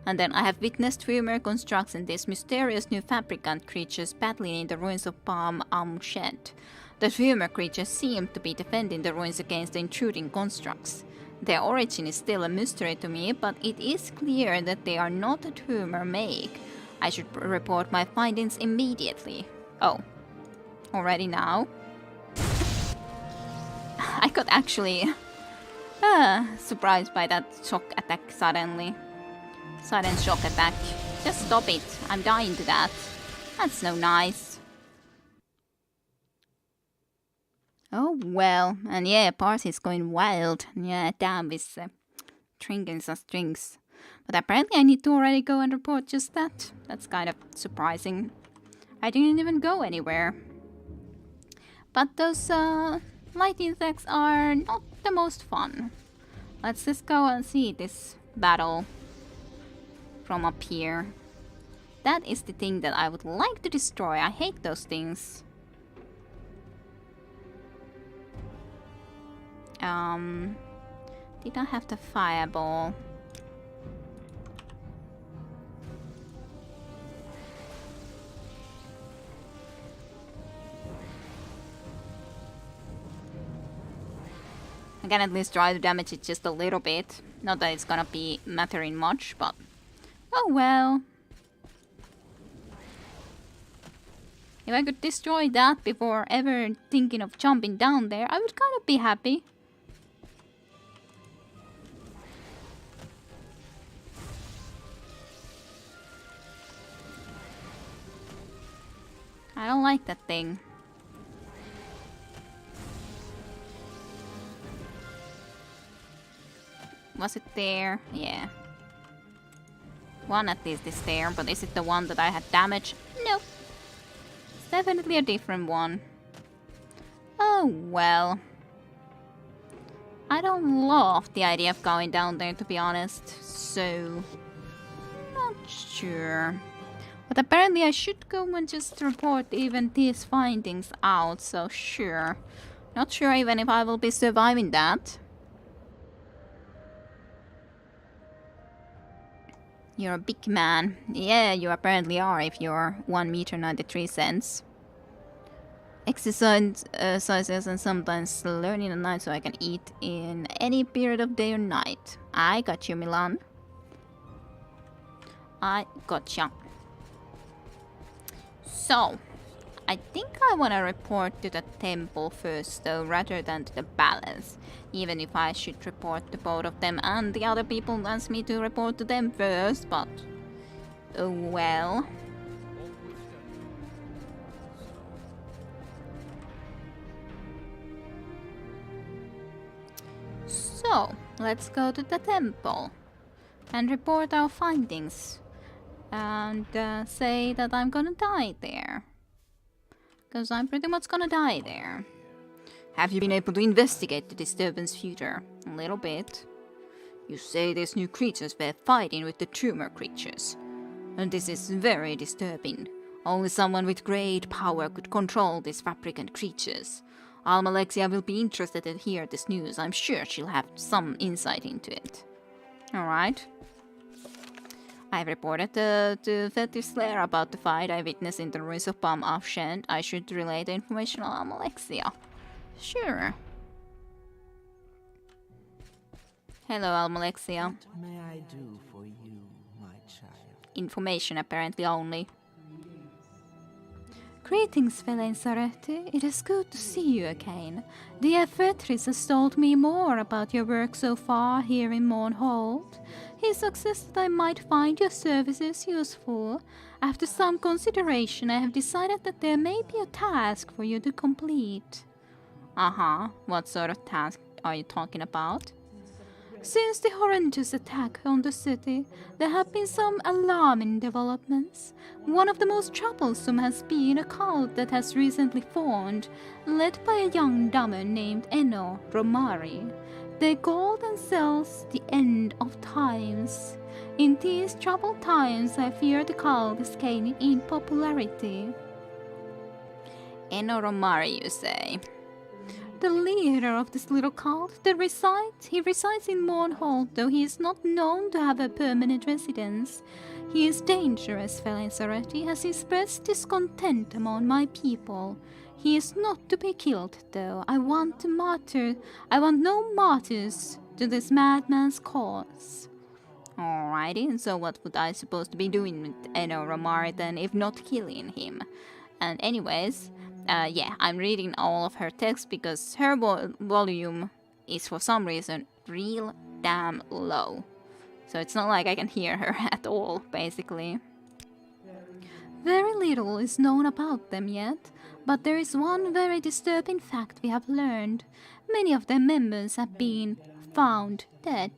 And then I have witnessed tumor constructs and these mysterious new fabricant creatures battling in the ruins of Palm Shed. The tumor creatures seem to be defending the ruins against the intruding constructs. Their origin is still a mystery to me, but it is clear that they are not a tumor make. I should report my findings immediately. Oh, already now? I got actually surprised by that shock attack suddenly. Sudden shock attack. Just stop it. I'm dying to that. That's no nice. Oh well, and yeah, Parsy's going wild. Yeah, damn with drinking some drinks. But apparently I need to already go and report just that. That's kind of surprising. I didn't even go anywhere. But those light insects are not the most fun. Let's just go and see this battle from up here. That is the thing that I would like to destroy. I hate those things. Did I have the fireball? I can at least try to damage it just a little bit. Not that it's gonna be mattering much, but oh well. If I could destroy that before ever thinking of jumping down there, I would kind of be happy. I don't like that thing. Was it there? Yeah. One at least is there, but is it the one that I had damaged? No. It's definitely a different one. Oh well. I don't love the idea of going down there, to be honest, so not sure. But apparently I should go and just report even these findings out, so sure. Not sure even if I will be surviving that. You're a big man. Yeah, you apparently are if you're 1 meter 93 cents. Exercises and sometimes learning at night so I can eat in any period of day or night. I got you, Milan. I gotcha. So, I think I want to report to the temple first though, rather than to the palace. Even if I should report to both of them and the other people wants me to report to them first, but oh well. So, let's go to the temple and report our findings and say that I'm gonna die there. Because I'm pretty much gonna die there. Have you been able to investigate the disturbance further? A little bit. You say these new creatures were fighting with the tumor creatures. and this is very disturbing. Only someone with great power could control these fabricant creatures. Almalexia will be interested to hear this news. I'm sure she'll have some insight into it. Alright. I've reported to Fetish Slayer about the fight I witnessed in the ruins of Palm Afshend. I should relay the information on Almalexia. Sure. Hello, Almalexia. What may I do for you, my child? Information apparently only. Greetings, Velen Sarete. It is good to see you again. The Efetris has told me more about your work so far here in Mournhold. He suggested I might find your services useful. After some consideration, I have decided that there may be a task for you to complete. What sort of task are you talking about? Since the horrendous attack on the city, there have been some alarming developments. One of the most troublesome has been a cult that has recently formed, led by a young dummer named Eno Romari. They call themselves the End of Times. In these troubled times, I fear the cult is gaining in popularity. Eno Romari, you say? The leader of this little cult he resides in Mournhold, though he is not known to have a permanent residence. He is dangerous, Velen Sarete, as he spreads discontent among my people. He is not to be killed, though. I want no martyrs to this madman's cause. Alrighty, and so what would I supposed to be doing with Eno Romari then, if not killing him? And anyways, I'm reading all of her text because her volume is for some reason real damn low. So it's not like I can hear her at all, basically. Very little is known about them yet, but there is one very disturbing fact we have learned. Many of their members have been found dead.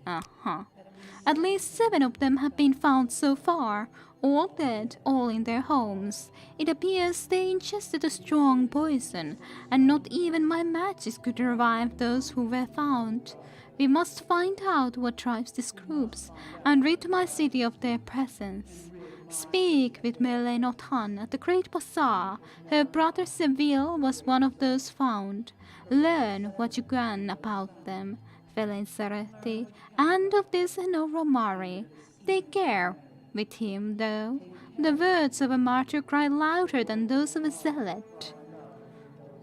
At least 7 of them have been found so far, all dead, all in their homes. It appears they ingested a strong poison, and not even my magic could revive those who were found. We must find out what drives these groups, and rid my city of their presence. Speak with Melenotan at the Great Bazaar. Her brother Seville was one of those found. Learn what you can about them, Velen Sarete, and of this Eno Romari. Take care with him, though. The words of a martyr cry louder than those of a zealot.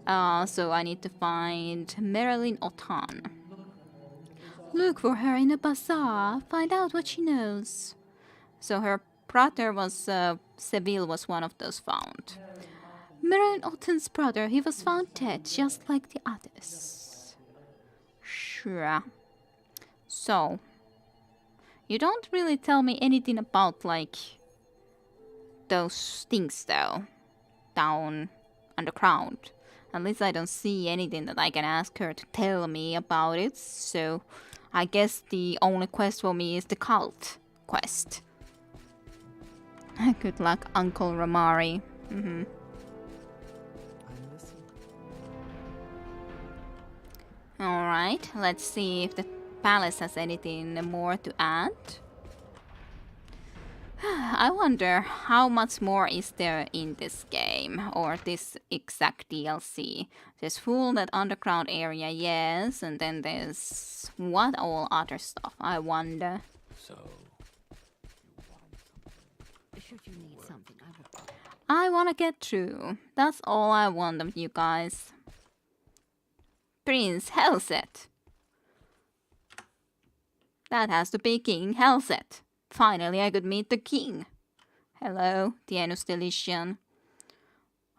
So I need to find Marilyn Otan. Look for her in the bazaar. Find out what she knows. So her brother was, Seville was one of those found. Marilyn Otan's brother, he was found dead, just like the others. Sure. So, you don't really tell me anything about, like, those things, though, down underground. At least I don't see anything that I can ask her to tell me about it, so I guess the only quest for me is the cult quest. Good luck, Uncle Romari. Alright, let's see if the palace has anything more to add. I wonder how much more is there in this game, or this exact DLC. There's full that underground area, yes, and then there's what all other stuff, I wonder. So, Should you need something, I wanna get through. That's all I want of you guys. Prince Helset. That has to be King Helset. Finally, I could meet the king. Hello, Tienus Delician.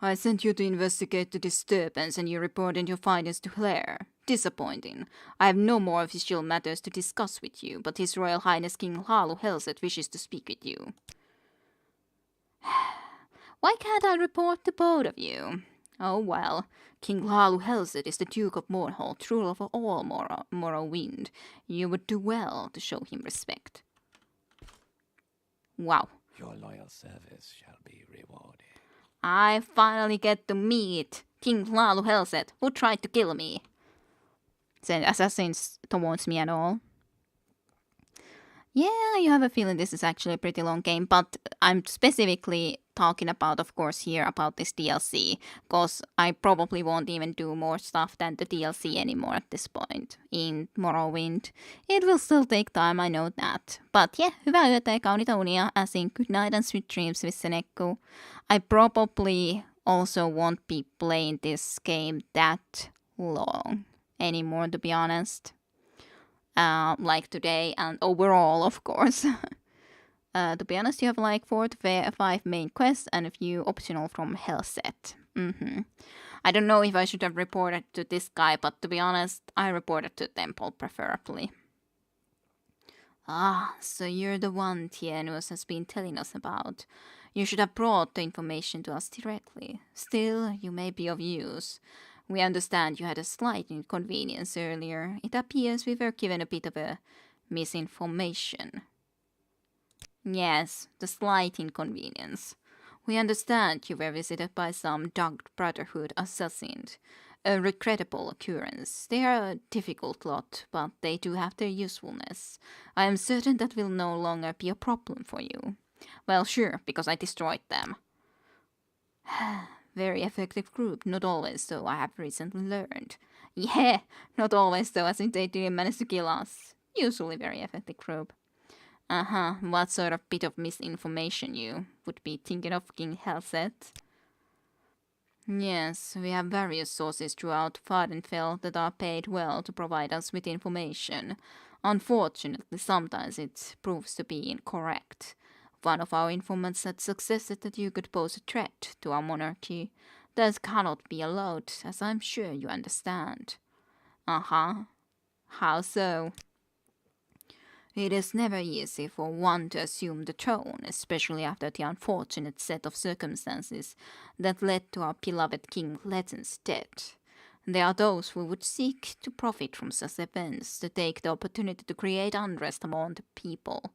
I sent you to investigate the disturbance and you reported your findings to Claire. Disappointing. I have no more official matters to discuss with you, but His Royal Highness King Hlalu Helset wishes to speak with you. Why can't I report to both of you? Oh well, King Hlalu Helset is the Duke of Mournhold, ruler of all Morrowind. You would do well to show him respect. Wow. your loyal service shall be rewarded. I finally get to meet King Hlalu Helset, who tried to kill me. Send assassins towards me and all. Yeah, you have a feeling this is actually a pretty long game, but I'm specifically talking about, of course, here about this DLC, because I probably won't even do more stuff than the DLC anymore at this point in Morrowind. It will still take time, I know that. But yeah, hyvää yötä ja kaunita unia, as in good night and sweet dreams with Senekku. I probably also won't be playing this game that long anymore, to be honest. Like today and overall, of course. To be honest, you have like 4 to 5 main quests and a few optional from Hellset. I don't know if I should have reported to this guy, but to be honest, I reported to Temple preferably. Ah, so you're the one Tienus has been telling us about. You should have brought the information to us directly. Still, you may be of use. We understand you had a slight inconvenience earlier. It appears we were given a bit of a misinformation. Yes, the slight inconvenience. We understand you were visited by some Dark Brotherhood assassins. A regrettable occurrence. They are a difficult lot, but they do have their usefulness. I am certain that will no longer be a problem for you. Well, sure, because I destroyed them. Very effective group, not always so, I have recently learned. Yeah, not always so, as in they didn't manage to kill us. Usually very effective group. What sort of bit of misinformation you would be thinking of, King Hellset? Yes, we have various sources throughout Vardenfell that are paid well to provide us with information. Unfortunately, sometimes it proves to be incorrect. One of our informants had suggested that you could pose a threat to our monarchy. That cannot be allowed, as I'm sure you understand. How so? It is never easy for one to assume the throne, especially after the unfortunate set of circumstances that led to our beloved King Letton's death. There are those who would seek to profit from such events, to take the opportunity to create unrest among the people.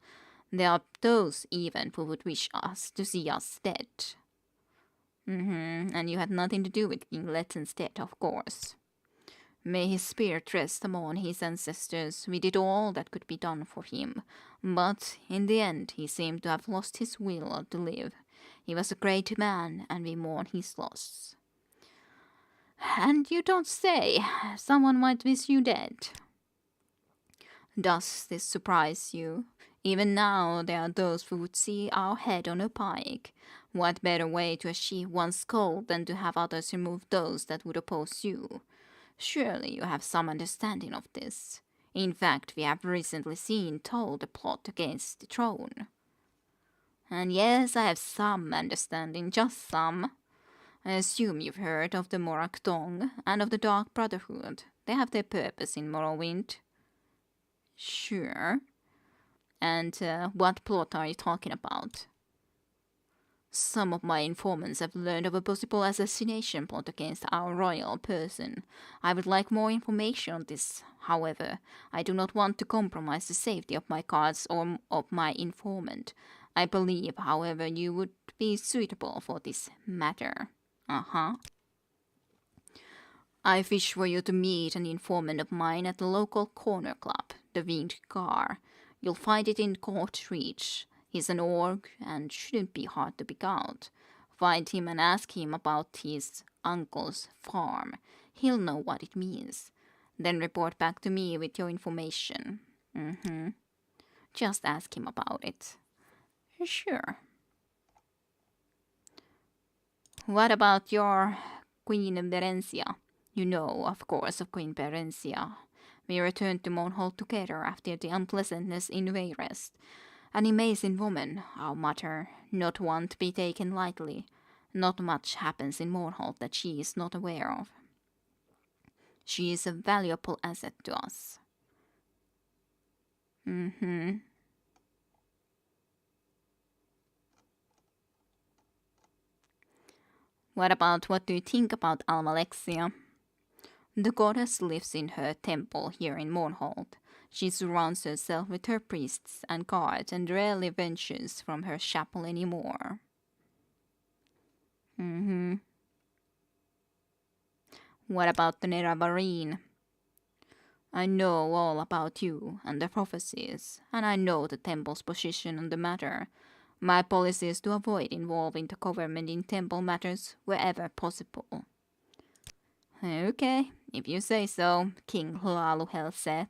There are those even who would wish us to see us dead. And you had nothing to do with King Letton's death, of course. May his spirit rest among his ancestors. We did all that could be done for him, but in the end he seemed to have lost his will to live. He was a great man, and we mourn his loss. And you don't say. Someone might wish you dead. Does this surprise you? Even now there are those who would see our head on a pike. What better way to achieve one's goal than to have others remove those that would oppose you? Surely you have some understanding of this. In fact, we have recently seen told a plot against the throne. And yes, I have some understanding, just some. I assume you've heard of the Morak Dong and of the Dark Brotherhood. They have their purpose in Morrowind. Sure. And what plot are you talking about? Some of my informants have learned of a possible assassination plot against our royal person. I would like more information on this. However, I do not want to compromise the safety of my guards or of my informant. I believe, however, you would be suitable for this matter. I wish for you to meet an informant of mine at the local corner club, the Winged Car. You'll find it in Court Reach. He's an orc and shouldn't be hard to pick out. Find him and ask him about his uncle's farm. He'll know what it means. Then report back to me with your information. Just ask him about it. Sure. What about your Queen Berencia? You know, of course, of Queen Berencia. We returned to Monhold together after the unpleasantness in Wayrest. An amazing woman, our mother, not one to be taken lightly. Not much happens in Morholt that she is not aware of. She is a valuable asset to us. What do you think about Almalexia? The goddess lives in her temple here in Mornhold. She surrounds herself with her priests and guards and rarely ventures from her chapel anymore. What about the Neravarine? I know all about you and the prophecies, and I know the temple's position on the matter. My policy is to avoid involving the government in temple matters wherever possible. Okay, if you say so, King Hlaluhel said.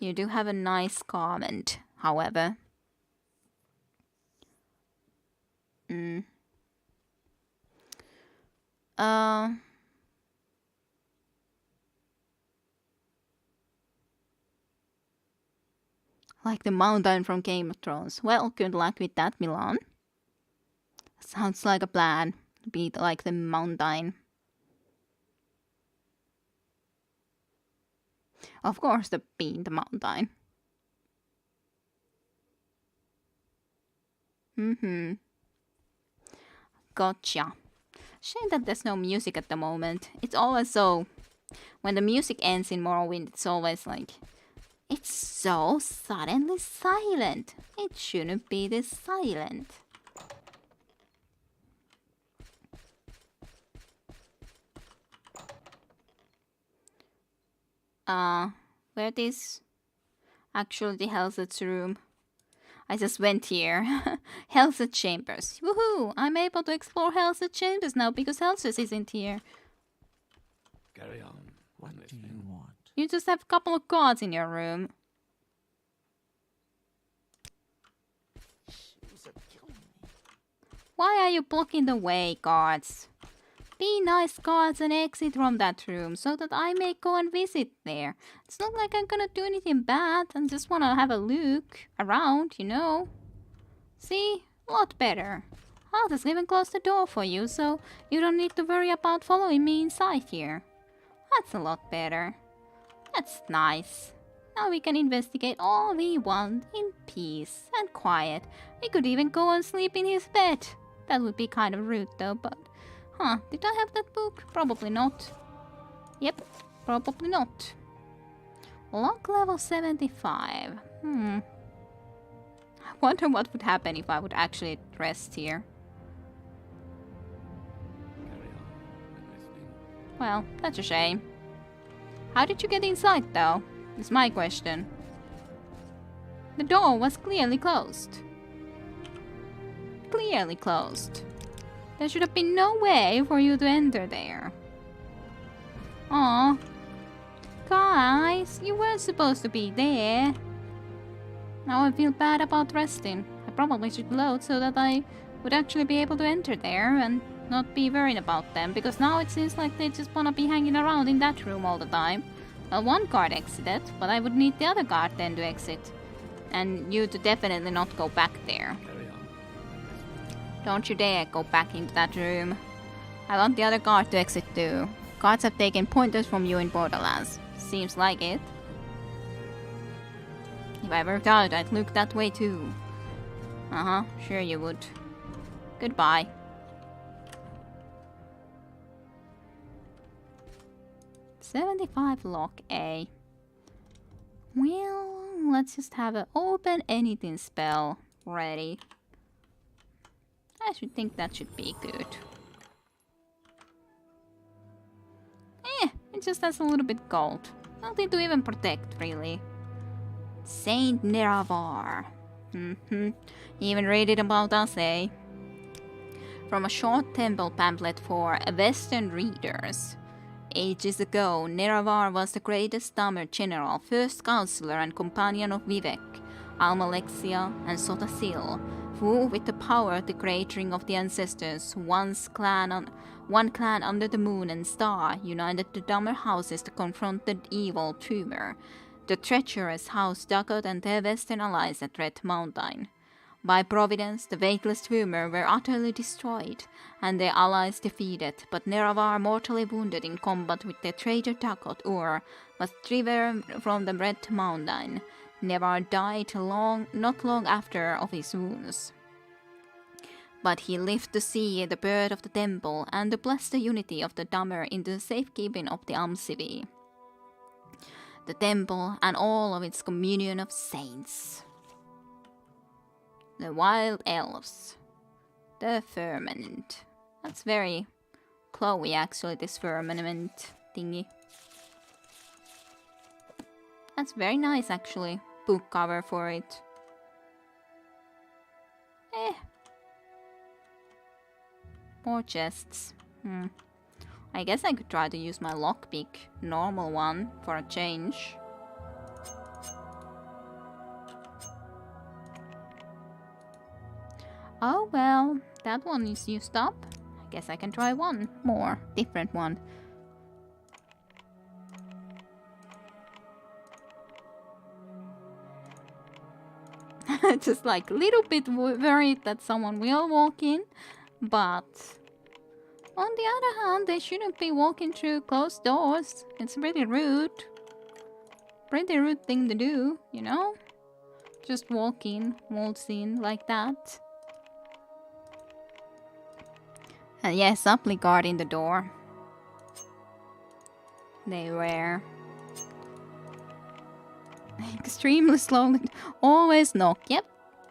You do have a nice comment, however. Uh, like the mountain from Game of Thrones. Well, good luck with that, Milan. Sounds like a plan. Be like the mountain. Of course, the being the mountain. Gotcha. Shame that there's no music at the moment. It's always so. When the music ends in Morrowind, it's always like. It's so suddenly silent. It shouldn't be this silent. Where is actually the Hellset's room? I just went here. Hellset Chambers. Woohoo! I'm able to explore Hellset Chambers now because Hellset isn't here. Carry on. What do you want? You just have a couple of guards in your room. Shoes are killing me. Why are you blocking the way, guards? Be nice, guards, and exit from that room so that I may go and visit there. It's not like I'm gonna do anything bad. I just wanna have a look around, you know. See? A lot better. I'll just even close the door for you so you don't need to worry about following me inside here. That's a lot better. That's nice. Now we can investigate all we want in peace and quiet. We could even go and sleep in his bed. That would be kind of rude though, but... Huh, did I have that book? Probably not. Yep, probably not. Lock level 75. I wonder what would happen if I would actually rest here. Carry on. I'm listening. Well, that's a shame. How did you get inside, though? Is my question. The door was clearly closed. Clearly closed. There should have been no way for you to enter there. Aw. Guys, you weren't supposed to be there. Now I feel bad about resting. I probably should load so that I would actually be able to enter there and not be worried about them, because now it seems like they just wanna be hanging around in that room all the time. Well, one guard exited, but I would need the other guard then to exit. And you to definitely not go back there. Carry on. I'm listening. Don't you dare go back into that room. I want the other guard to exit too. Guards have taken pointers from you in Borderlands. Seems like it. If I worked out, I'd look that way too. Uh-huh, sure you would. Goodbye. $75 lock A. Well, let's just have an open anything spell ready. I should think that should be good. It just has a little bit gold. Nothing to even protect, really. Saint Neravar. Even read it about us, eh? From a short temple pamphlet for Western readers. Ages ago, Neravar was the greatest Dahmer general, first counselor and companion of Vivek, Almalexia, and Sotasil, who, with the power of the great ring of the ancestors, one clan under the moon and star, united the Dahmer houses to confront the evil tumor, the treacherous House Dukat and their western allies at Red Mountain. By providence, the faithless Twoomer were utterly destroyed, and their allies defeated, but Neravar, mortally wounded in combat with their traitor Dukat Ur, was driven from the Red Mountain. Nevar died not long after of his wounds. But he lived to see the birth of the temple and to bless the unity of the Dahmer in the safekeeping of the Amsivi, the temple and all of its communion of saints. The wild elves. The firmament. That's very Chloe, actually, this firmament thingy. That's very nice, actually. Book cover for it. More chests. I guess I could try to use my lockpick, normal one, for a change. Oh well, that one is used up. I guess I can try one more, different one. Just like a little bit worried that someone will walk in, but on the other hand, they shouldn't be walking through closed doors. It's pretty rude. Pretty rude thing to do, you know? Just walk in, waltz in like that. And yes, supply guard in the door. They were extremely slowly. Always knock. Yep,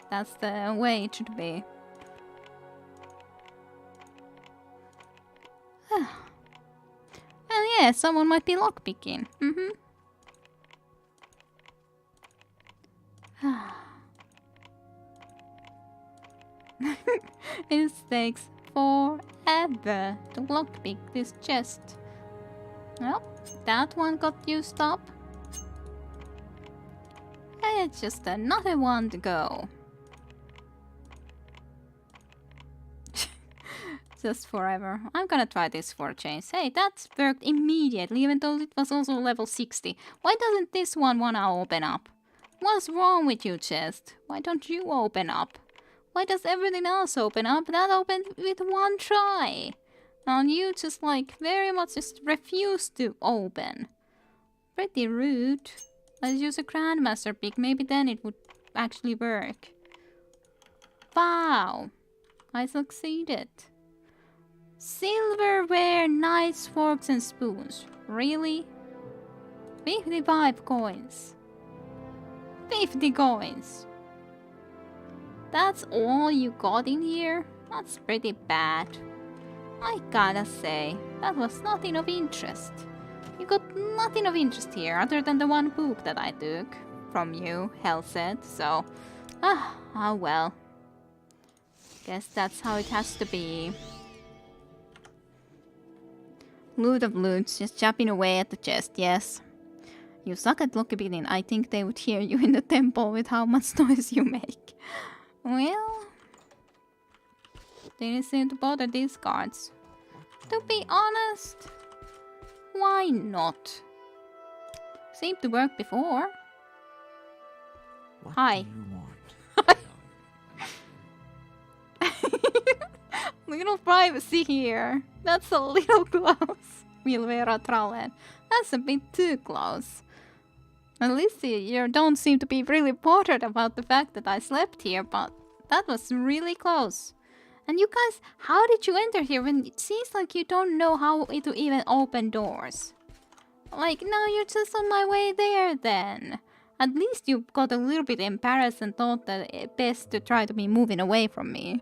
that's the way it should be. And yeah, someone might be lockpicking. It takes forever to lockpick this chest. Well, that one got used up. And it's just another one to go. Just forever. I'm gonna try this for a change. Hey, that's worked immediately, even though it was also level 60. Why doesn't this one wanna open up? What's wrong with you, chest? Why don't you open up? Why does everything else open up? That opened with one try. And you just like very much just refuse to open. Pretty rude. Let's use a Grandmaster pick. Maybe then it would actually work. Wow. I succeeded. Silverware, knives, forks and spoons. Really? 55 coins. 50 coins. That's all you got in here? That's pretty bad. I gotta say, that was nothing of interest. You got nothing of interest here other than the one book that I took from you, Hell said, so... oh well. Guess that's how it has to be. Loot of loots, just chopping away at the chest, yes. You suck at lockpicking. I think they would hear you in the temple with how much noise you make. Well... didn't seem to bother these guards. To be honest... why not? Seemed to work before. What Hi. do you want? Little privacy here. That's a little close. Milvera Trallen. That's a bit too close. At least you don't seem to be really bothered about the fact that I slept here, but that was really close. And you guys, how did you enter here when it seems like you don't know how to even open doors? Like, now you're just on my way there then. At least you got a little bit embarrassed and thought that it best to try to be moving away from me.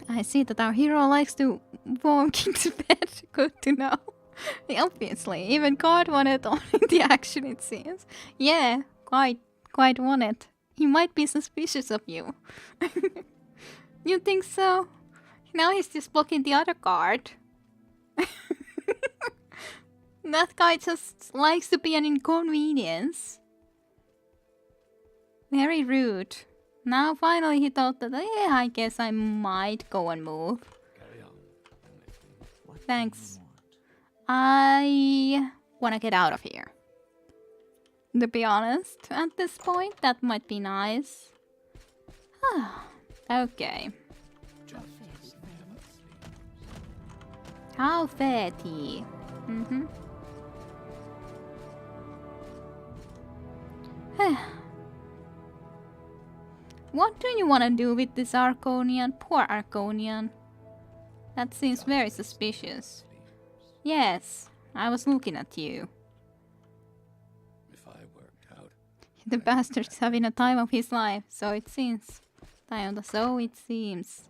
I see that our hero likes to walk into bed. Good to know. Obviously, even God wanted on the action, it seems. Yeah, quite wanted. He might be suspicious of you. You think so? Now he's just blocking the other guard. That guy just likes to be an inconvenience. Very rude. Now finally he thought that, yeah, I guess I might go and move. Carry on. I'm listening. What do Thanks. you want? I wanna get out of here. To be honest, at this point, that might be nice. Okay. Justice never sleeps. How fair tea. What do you want to do with this Arconian? Poor Arconian. That seems very suspicious. Yes, I was looking at you. If I worked out, The bastard's having a time of his life, so it seems. So it seems.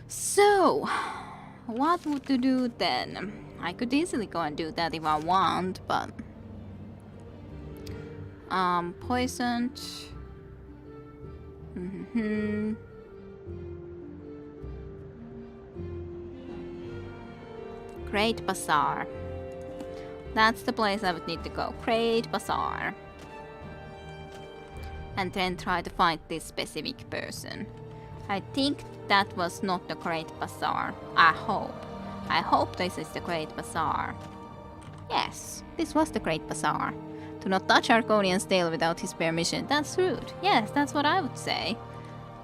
So, what would to do then? I could easily go and do that if I want, but... Poisoned. Great Bazaar. That's the place I would need to go. Great Bazaar. And then try to find this specific person. I think that was not the Great Bazaar. I hope. I hope this is the Great Bazaar. Yes, this was the Great Bazaar. Do not touch Arconian's tail without his permission. That's rude. Yes, that's what I would say.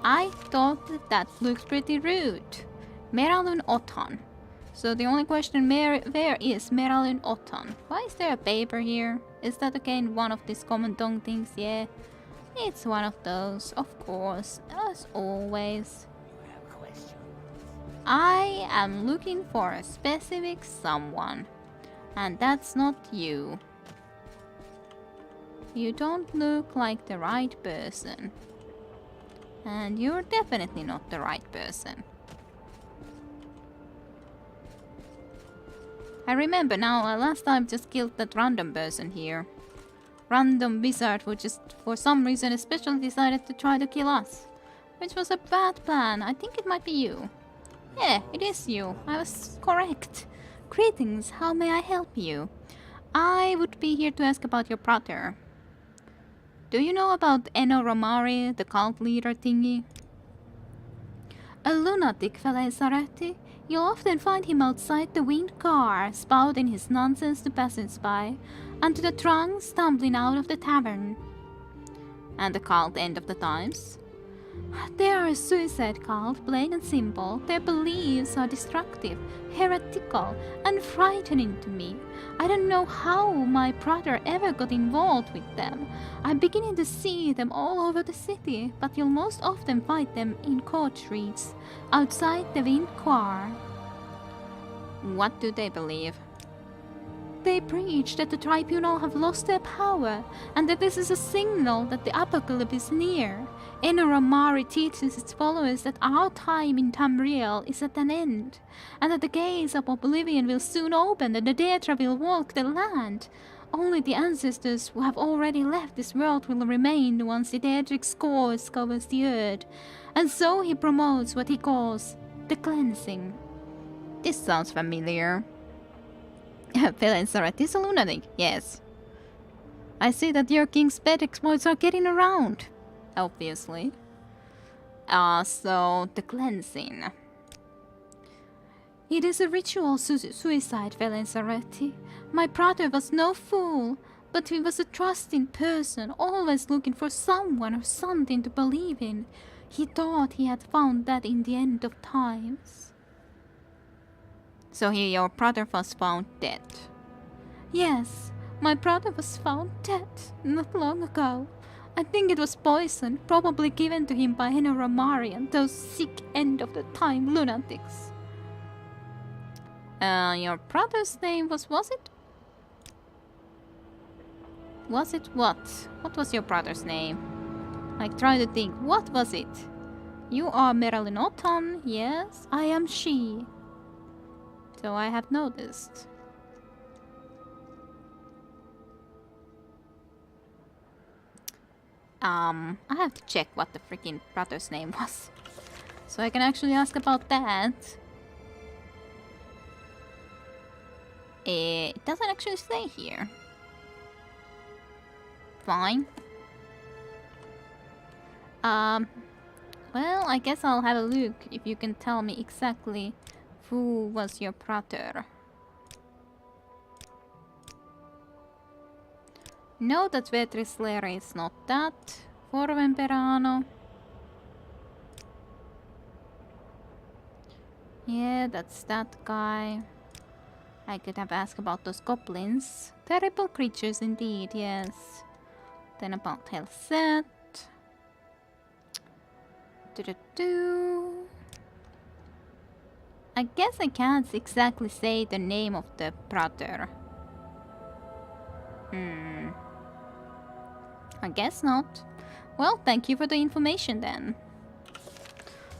I thought that looked pretty rude. Meralun Otan. So the only question, where is Meralun Otan? Why is there a paper here? Is that again one of these common tongue things? Yeah. It's one of those, of course, as always. I am looking for a specific someone. And that's not you. You don't look like the right person. And you're definitely not the right person. I remember now, last time just killed that random person here. Random wizard who just, for some reason, especially decided to try to kill us. Which was a bad plan. I think it might be you. Yeah, it is you. I was correct. Greetings, how may I help you? I would be here to ask about your brother. Do you know about Eno Romari, the cult leader thingy? A lunatic, Felizarete. You'll often find him outside the winged car, spouting his nonsense to passers-by, and to the drunk stumbling out of the tavern. And the cult end of the times? They are a suicide cult, plain and simple. Their beliefs are destructive, heretical, and frightening to me. I don't know how my brother ever got involved with them. I'm beginning to see them all over the city, but you'll most often find them in court streets, outside the wind choir. What do they believe? They preach that the tribunal have lost their power, and that this is a signal that the apocalypse is near. Enoramari teaches its followers that our time in Tamriel is at an end, and that the gates of oblivion will soon open and the Daedra will walk the land. Only the ancestors who have already left this world will remain once the Daedric scourge covers the earth, and so he promotes what he calls the cleansing. This sounds familiar. Felizarete is a lunatic, yes. I see that your king's pet exploits are getting around. Obviously. So, the cleansing. It is a ritual suicide, Felizarete. My brother was no fool, but he was a trusting person, always looking for someone or something to believe in. He thought he had found that in the end of times. So your brother was found dead? Yes, my brother was found dead not long ago. I think it was poison, probably given to him by Enoramari and those sick end-of-the-time lunatics. Your brother's name was it? Was it what? What was your brother's name? I try to think, what was it? You are Meralyn Otan, yes, I am she. So I have noticed. I have to check what the freaking brother's name was. So I can actually ask about that. It doesn't actually say here. Fine. Well, I guess I'll have a look if you can tell me exactly who was your brother. No, that Vetrisler is not that. Forvemperano. Yeah, that's that guy. I could have asked about those goblins. Terrible creatures indeed, yes. Then about Helset. I guess I can't exactly say the name of the brother. I guess not. Well, thank you for the information then.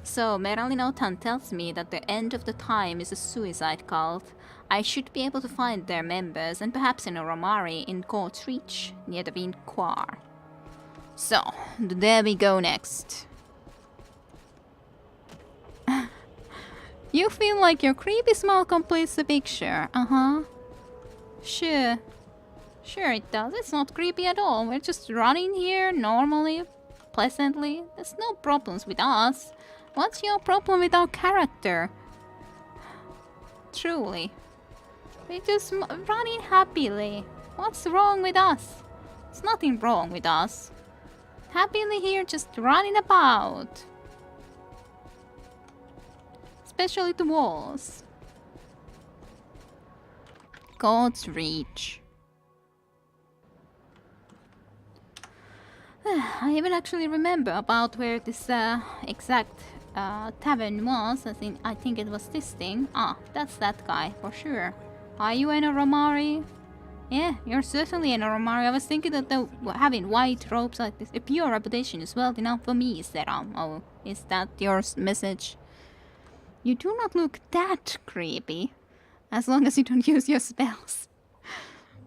So, Meralinotan tells me that the end of the time is a suicide cult. I should be able to find their members and perhaps in a Romari in Court's Reach, near the Vinquar. So, there we go next. You feel like your creepy smile completes the picture, uh-huh. Sure. Sure it does, it's not creepy at all. We're just running here normally, pleasantly. There's no problems with us. What's your problem with our character? Truly. We're just running happily. What's wrong with us? There's nothing wrong with us. Happily here, just running about. Especially the walls. God's Reach. I even actually remember about where this exact tavern was. I think it was this thing. Ah, that's that guy for sure. Are you in a Romari? Yeah, you're certainly in a Romari. I was thinking that having white robes like this, a pure reputation is well enough for me, Seram. Oh, is that your message? You do not look that creepy, as long as you don't use your spells.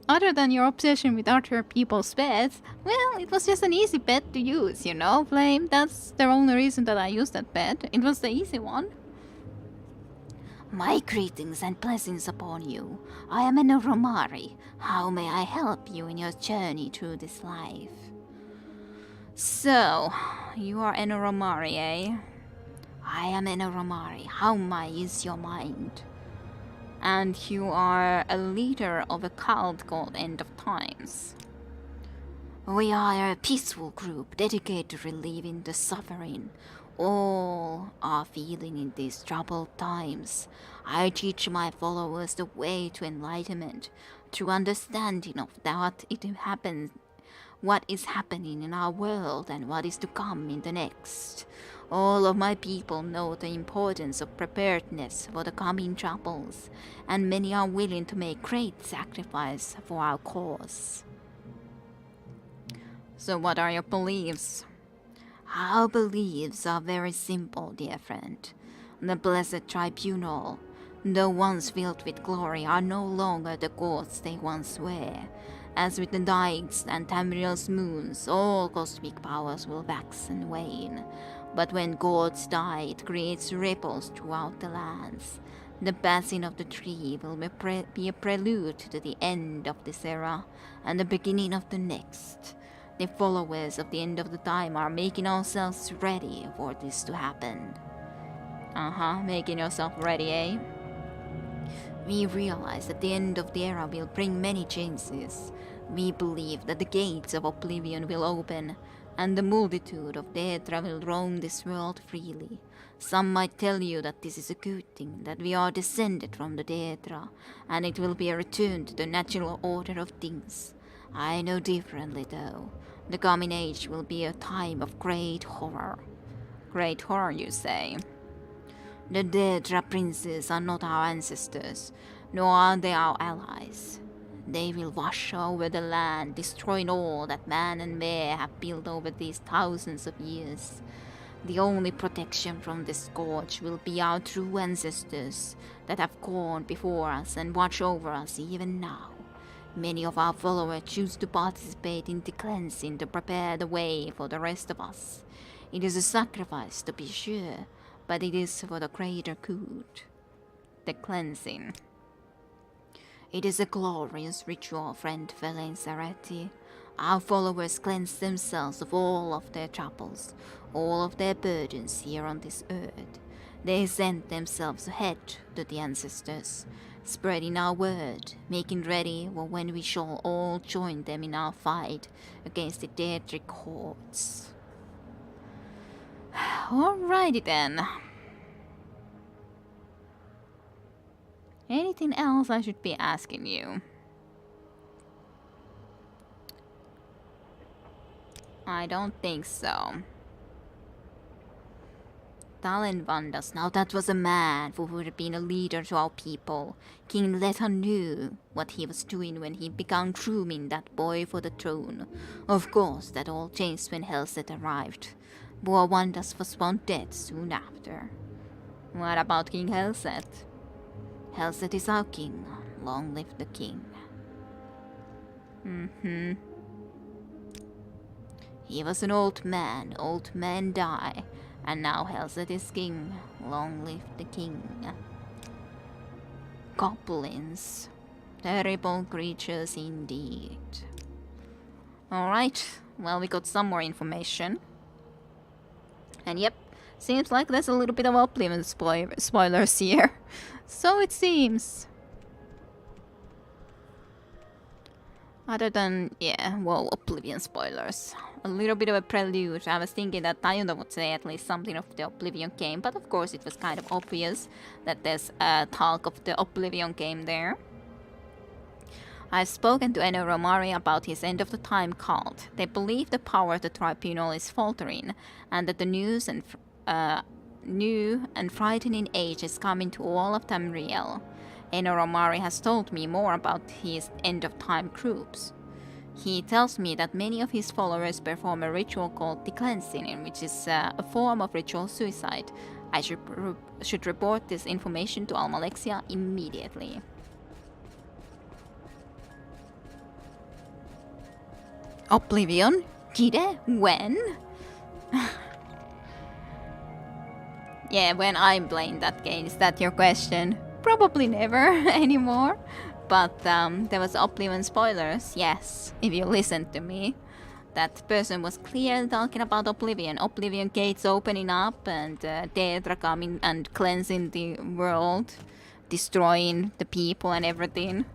Other than your obsession with other people's beds, well, it was just an easy bed to use, you know, Flame. That's the only reason that I used that bed. It was the easy one. My greetings and blessings upon you. I am Enno Romari. How may I help you in your journey through this life? So, you are Enno Romari, eh? I am Enno Romari. How may I use your mind? And you are a leader of a cult called End of Times. We are a peaceful group dedicated to relieving the suffering all are feeling in these troubled times. I teach my followers the way to enlightenment, through understanding of what is happening in our world and what is to come in the next. All of my people know the importance of preparedness for the coming troubles, and many are willing to make great sacrifice for our cause. So what are your beliefs? Our beliefs are very simple, dear friend. The blessed tribunal, though once filled with glory, are no longer the gods they once were. As with the nights and Tamriel's moons, all cosmic powers will wax and wane. But when gods die, it creates ripples throughout the lands. The passing of the tree will be a prelude to the end of this era and the beginning of the next. The followers of the end of the time are making ourselves ready for this to happen. Making yourself ready, eh? We realize that the end of the era will bring many changes. We believe that the gates of oblivion will open, and the multitude of Daedra will roam this world freely. Some might tell you that this is a good thing, that we are descended from the Daedra, and it will be a return to the natural order of things. I know differently, though. The coming age will be a time of great horror. Great horror, you say? The Daedra princes are not our ancestors, nor are they our allies. They will wash over the land, destroying all that man and bear have built over these thousands of years. The only protection from this scourge will be our true ancestors that have gone before us and watch over us even now. Many of our followers choose to participate in the cleansing to prepare the way for the rest of us. It is a sacrifice, to be sure, but it is for the greater good. The cleansing. It is a glorious ritual, friend Velen Sarati. Our followers cleanse themselves of all of their troubles, all of their burdens here on this earth. They send themselves ahead to the ancestors, spreading our word, making ready for when we shall all join them in our fight against the Daedric hordes. Alrighty then. Anything else I should be asking you? I don't think so. Talenvandas, now that was a man who would have been a leader to our people. King Leta knew what he was doing when he began grooming that boy for the throne. Of course, that all changed when Helset arrived. Morwandas was found dead soon after. What about King Helset? Helset is our king. Long live the king. He was an old man die, and now Helset is king. Long live the king. Goblins. Terrible creatures indeed. Alright, well, we got some more information. And yep, seems like there's a little bit of Oblivion spoilers here. So it seems. Other than, yeah, well, Oblivion spoilers. A little bit of a prelude. I was thinking that Tayunda would say at least something of the Oblivion game, but of course it was kind of obvious that there's talk of the Oblivion game there. I've spoken to Eno Romari about his End of the Time cult. They believe the power of the tribunal is faltering, and that the new and frightening age is coming to all of Tamriel. Eno Romari has told me more about his End of Time groups. He tells me that many of his followers perform a ritual called decleansing, which is a form of ritual suicide. I should report this information to Almalexia immediately. Oblivion? Kide? When? Yeah, when I'm playing that game, is that your question? Probably never anymore. But there was Oblivion spoilers, yes, if you listened to me. That person was clearly talking about Oblivion. Oblivion gates opening up and Daedra coming and cleansing the world, destroying the people and everything.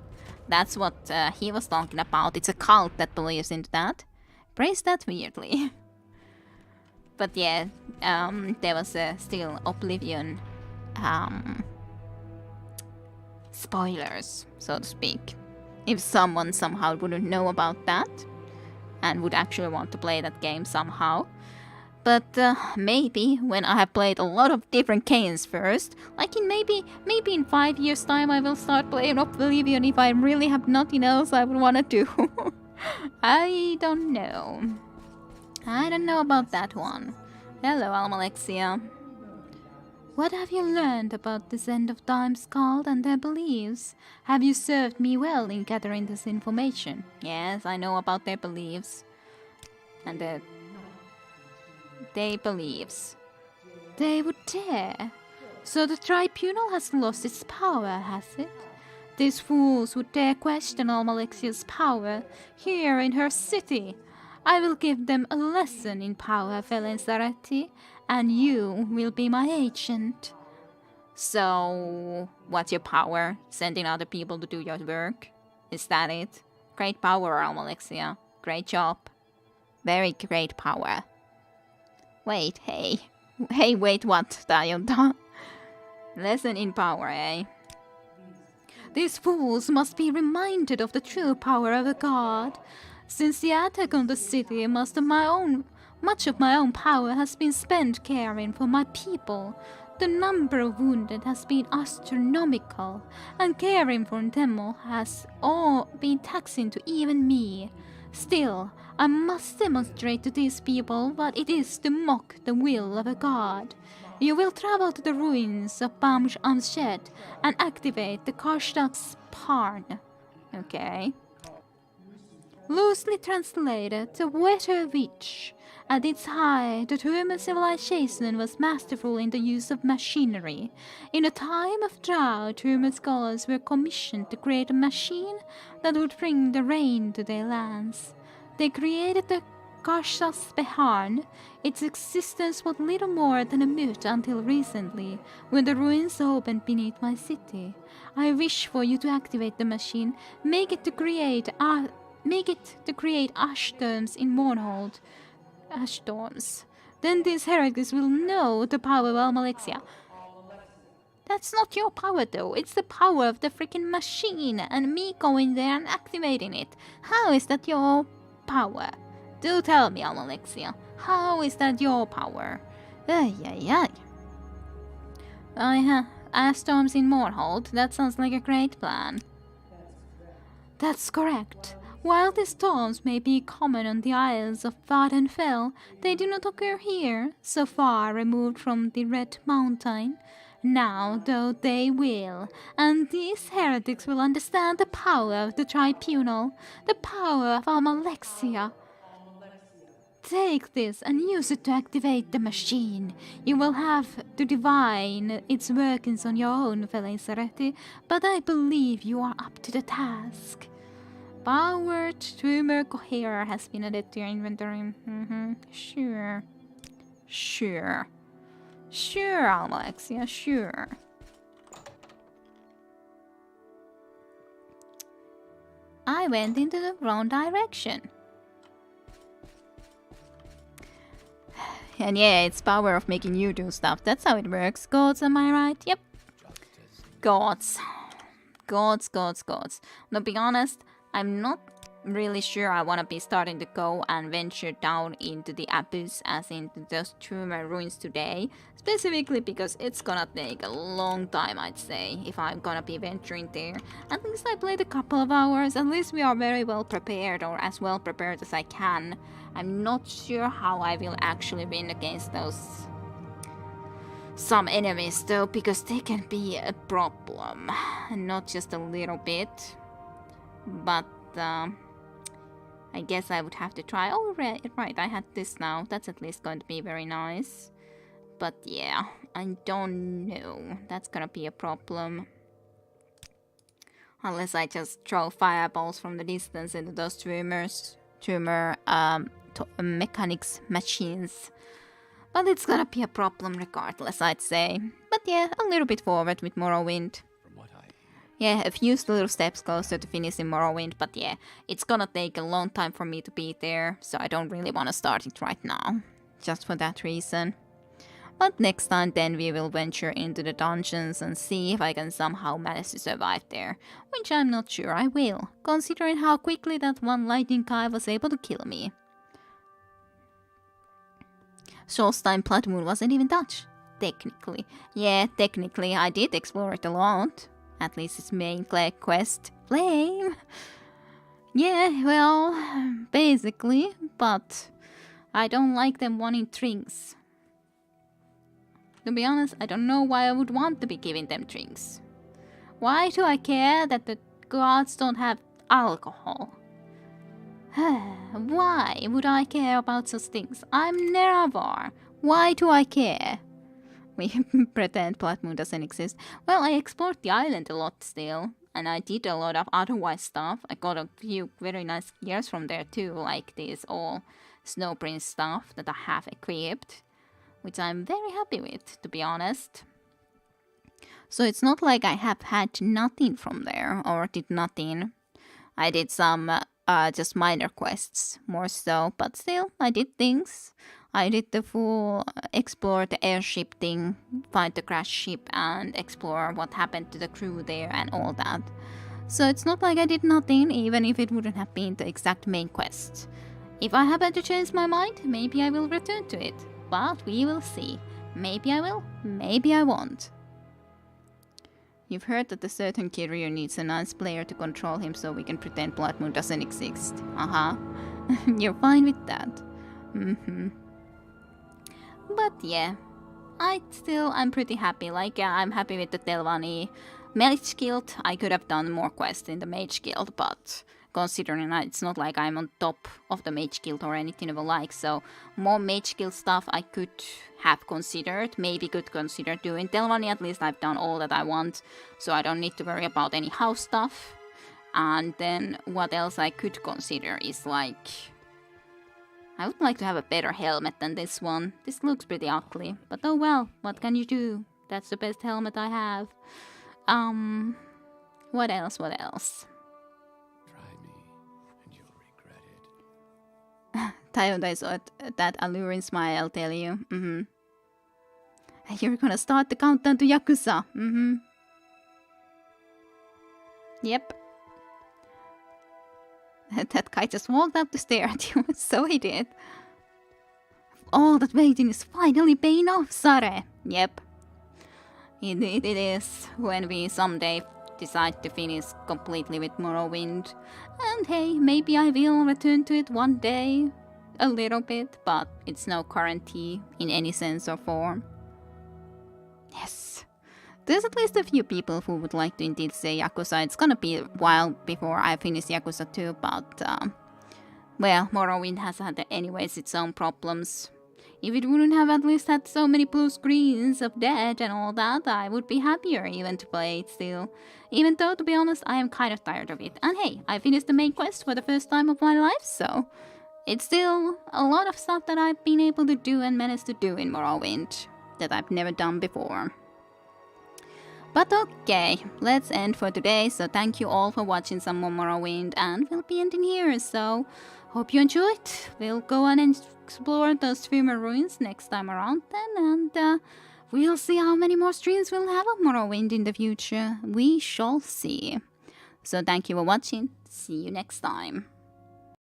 That's what he was talking about. It's a cult that believes in that. Praise that weirdly. But yeah, there was still Oblivion spoilers, so to speak. If someone somehow wouldn't know about that and would actually want to play that game somehow. But maybe when I have played a lot of different games first, like in maybe in 5 years time I will start playing Oblivion if I really have nothing else I would want to do. I don't know. I don't know about that one. Hello, Almalexia. What have you learned about this End of Times cult and their beliefs? Have you served me well in gathering this information? Yes, I know about their beliefs. And their beliefs. They would dare. So the tribunal has lost its power, has it? These fools would dare question Almalexia's power here in her city. I will give them a lesson in power, Felenzaretti, and you will be my agent. So, what's your power? Sending other people to do your work? Is that it? Great power, Almalexia. Great job. Very great power. Wait, hey, wait, what, Tayunda? Lesson in power, eh? These fools must be reminded of the true power of a god. Since the attack on the city, much of my own power has been spent caring for my people. The number of wounded has been astronomical, and caring for them has all been taxing to even me. Still, I must demonstrate to these people what it is to mock the will of a god. You will travel to the ruins of Bamj Amshed and activate the Karstag's Parn. Okay. Loosely translated, the Wetter Witch. At its height, the human civilization was masterful in the use of machinery. In a time of drought, human scholars were commissioned to create a machine that would bring the rain to their lands. They created the Karshas Beharn. Its existence was little more than a myth until recently, when the ruins opened beneath my city. I wish for you to activate the machine, make it to create Ashstorms in Mournhold. Ashstorms. Then these heretics will know the power of Almalexia. That's not your power though, it's the power of the freaking machine and me going there and activating it. How is that your power? Do tell me, Almalexia. How is that your power? Ashstorms in Mournhold. That sounds like a great plan. That's correct. While the storms may be common on the isles of Vad and Fell, they do not occur here, so far removed from the Red Mountain. Now, though, they will, and these heretics will understand the power of the Tribunal, the power of Almalexia. Take this and use it to activate the machine. You will have to divine its workings on your own, Feliceretti, but I believe you are up to the task. Powered tumor coherer has been added to your inventory. Sure. Sure, Almalexia, sure. I went into the wrong direction. And yeah, it's power of making you do stuff. That's how it works. Gods, am I right? Yep. Gods. Gods. To be honest, I'm not really sure I want to be starting to go and venture down into the abyss, as into those tumor ruins today. Specifically because it's gonna take a long time, I'd say, if I'm gonna be venturing there. At least I played a couple of hours. At least we are very well prepared, or as well prepared as I can. I'm not sure how I will actually win against those some enemies though, because they can be a problem, and not just a little bit. But I guess I would have to try. Oh, right, I had this now. That's at least going to be very nice. But yeah, I don't know. That's gonna be a problem. Unless I just throw fireballs from the distance into those tumor mechanics machines. But it's gonna be a problem regardless, I'd say. But yeah, a little bit forward with Morrowind. Yeah, a few little steps closer to finishing Morrowind, but yeah, it's gonna take a long time for me to be there, so I don't really want to start it right now. Just for that reason. But next time then we will venture into the dungeons and see if I can somehow manage to survive there. Which I'm not sure I will, considering how quickly that one lightning guy was able to kill me. Solstein Blood Moon wasn't even touched. Technically. Yeah, technically I did explore it a lot. At least its main quest. Flame! Yeah, well, basically, but I don't like them wanting drinks. To be honest, I don't know why I would want to be giving them drinks. Why do I care that the gods don't have alcohol? Why would I care about such things? I'm Nerevar. Why do I care? We pretend Blood Moon doesn't exist. Well, I explored the island a lot still. And I did a lot of otherwise stuff. I got a few very nice gears from there too. Like this all Snowprince stuff that I have equipped. Which I'm very happy with, to be honest. So it's not like I have had nothing from there. Or did nothing. I did some just minor quests. More so. But still, I did things. I did the full explore the airship thing, find the crashed ship and explore what happened to the crew there and all that. So it's not like I did nothing, even if it wouldn't have been the exact main quest. If I happen to change my mind, maybe I will return to it. But we will see. Maybe I will, maybe I won't. You've heard that a certain courier needs a nice player to control him so we can pretend Blood Moon doesn't exist. You're fine with that. But yeah, I'm pretty happy. Like, I'm happy with the Telvanni Mage Guild. I could have done more quests in the Mage Guild, but considering it's not like I'm on top of the Mage Guild or anything of the like, so more Mage Guild stuff I could have considered, maybe could consider doing. Telvanni, at least I've done all that I want, so I don't need to worry about any house stuff. And then what else I could consider is like, I would like to have a better helmet than this one. This looks pretty ugly, but oh well, what can you do? That's the best helmet I have. What else? Try me, and you'll regret it. Tayonda is that alluring smile, I'll tell you. You're gonna start the countdown to Yakuza. Yep. That guy just walked up the stair at you, so he did. All that waiting is finally paying off, Sare. Yep. Indeed it is, when we someday decide to finish completely with Morrowind. And hey, maybe I will return to it one day. A little bit, but it's no guarantee in any sense or form. Yes. There's at least a few people who would like to indeed say Yakuza. It's gonna be a while before I finish Yakuza 2, but well, Morrowind has had anyways its own problems. If it wouldn't have at least had so many blue screens of death and all that, I would be happier even to play it still. Even though, to be honest, I am kind of tired of it. And hey, I finished the main quest for the first time of my life, so it's still a lot of stuff that I've been able to do and managed to do in Morrowind that I've never done before. But okay, let's end for today. So thank you all for watching some more Morrowind, and we'll be ending here. So hope you enjoyed. We'll go on and explore those streamer ruins next time around then, and we'll see how many more streams we'll have of Morrowind in the future. We shall see. So thank you for watching. See you next time.